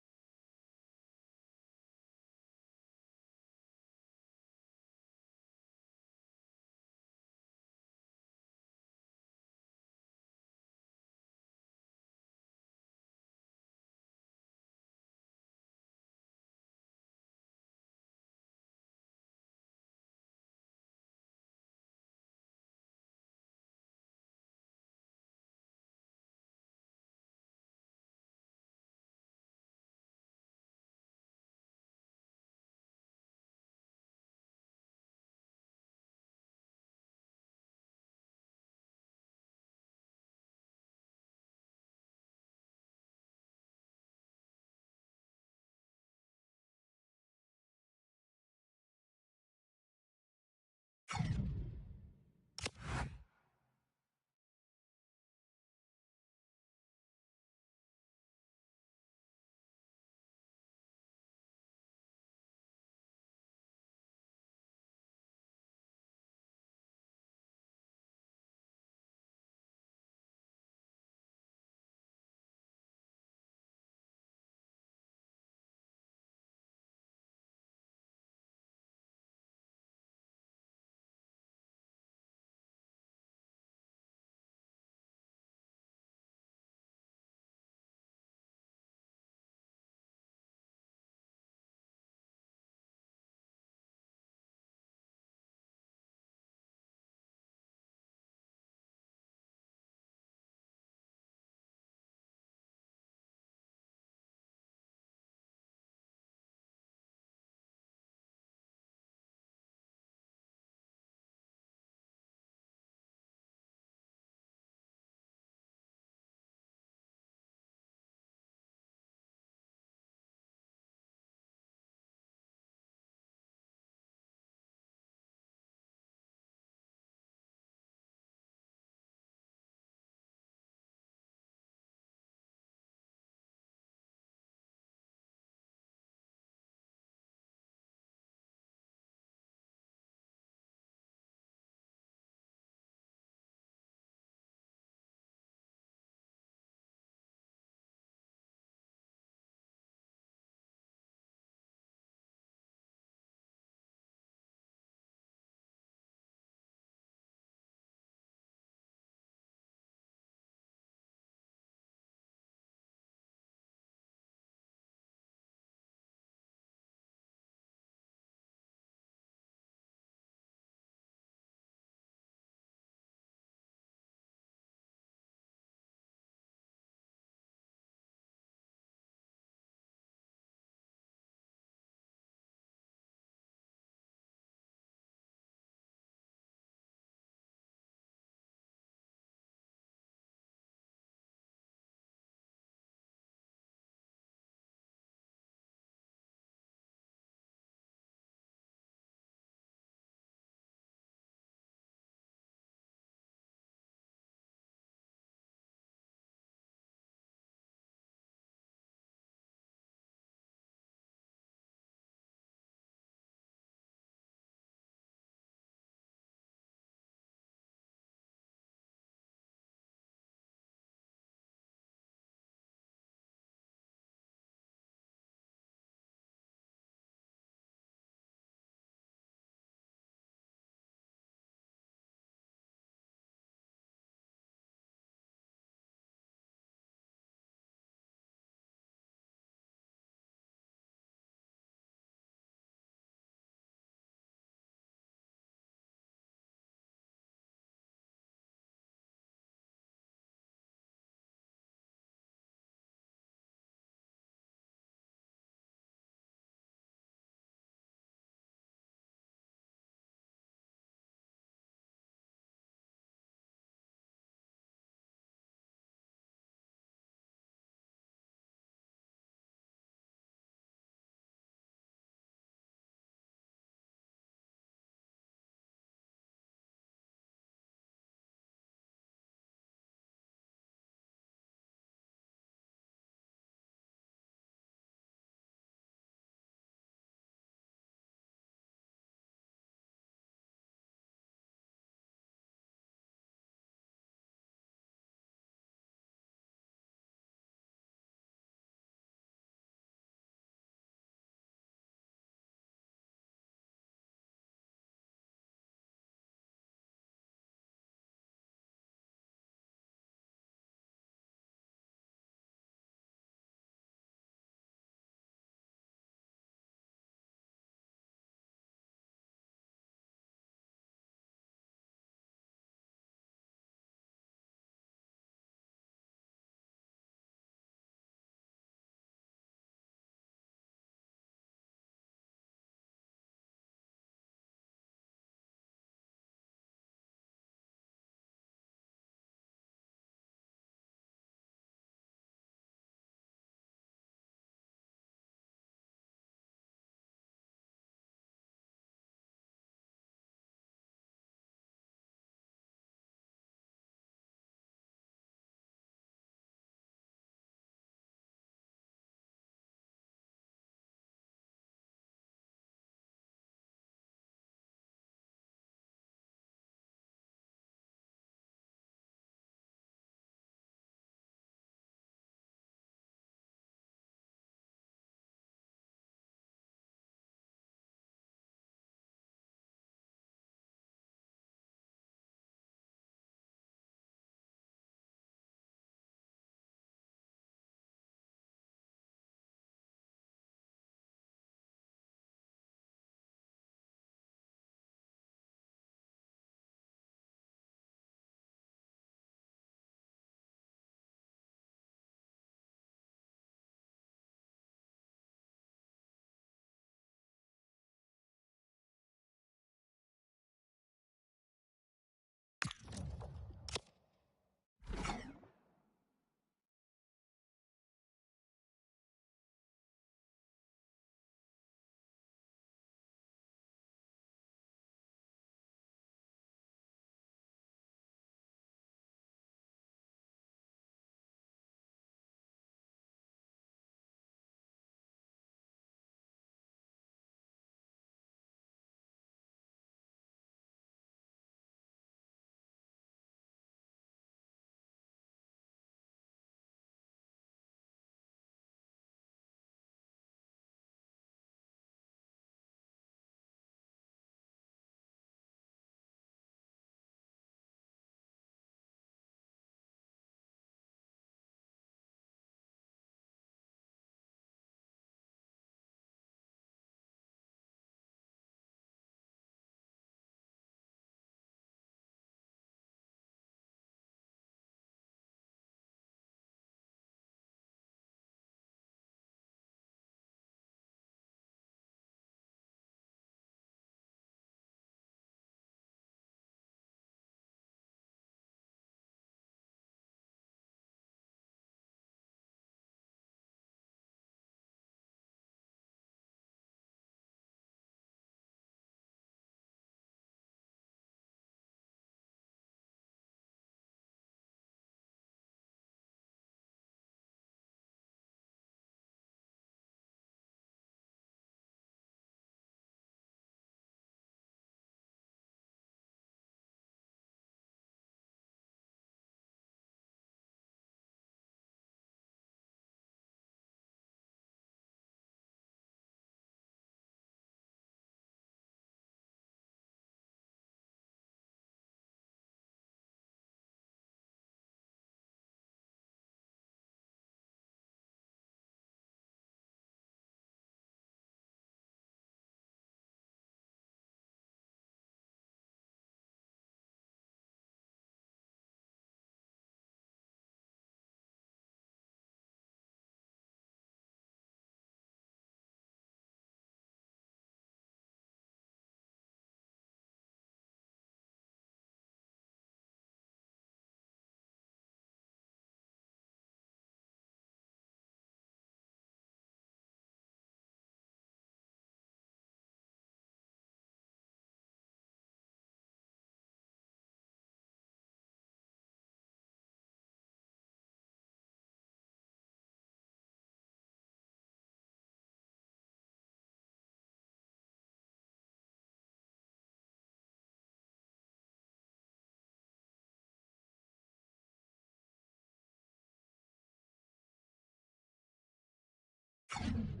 Real.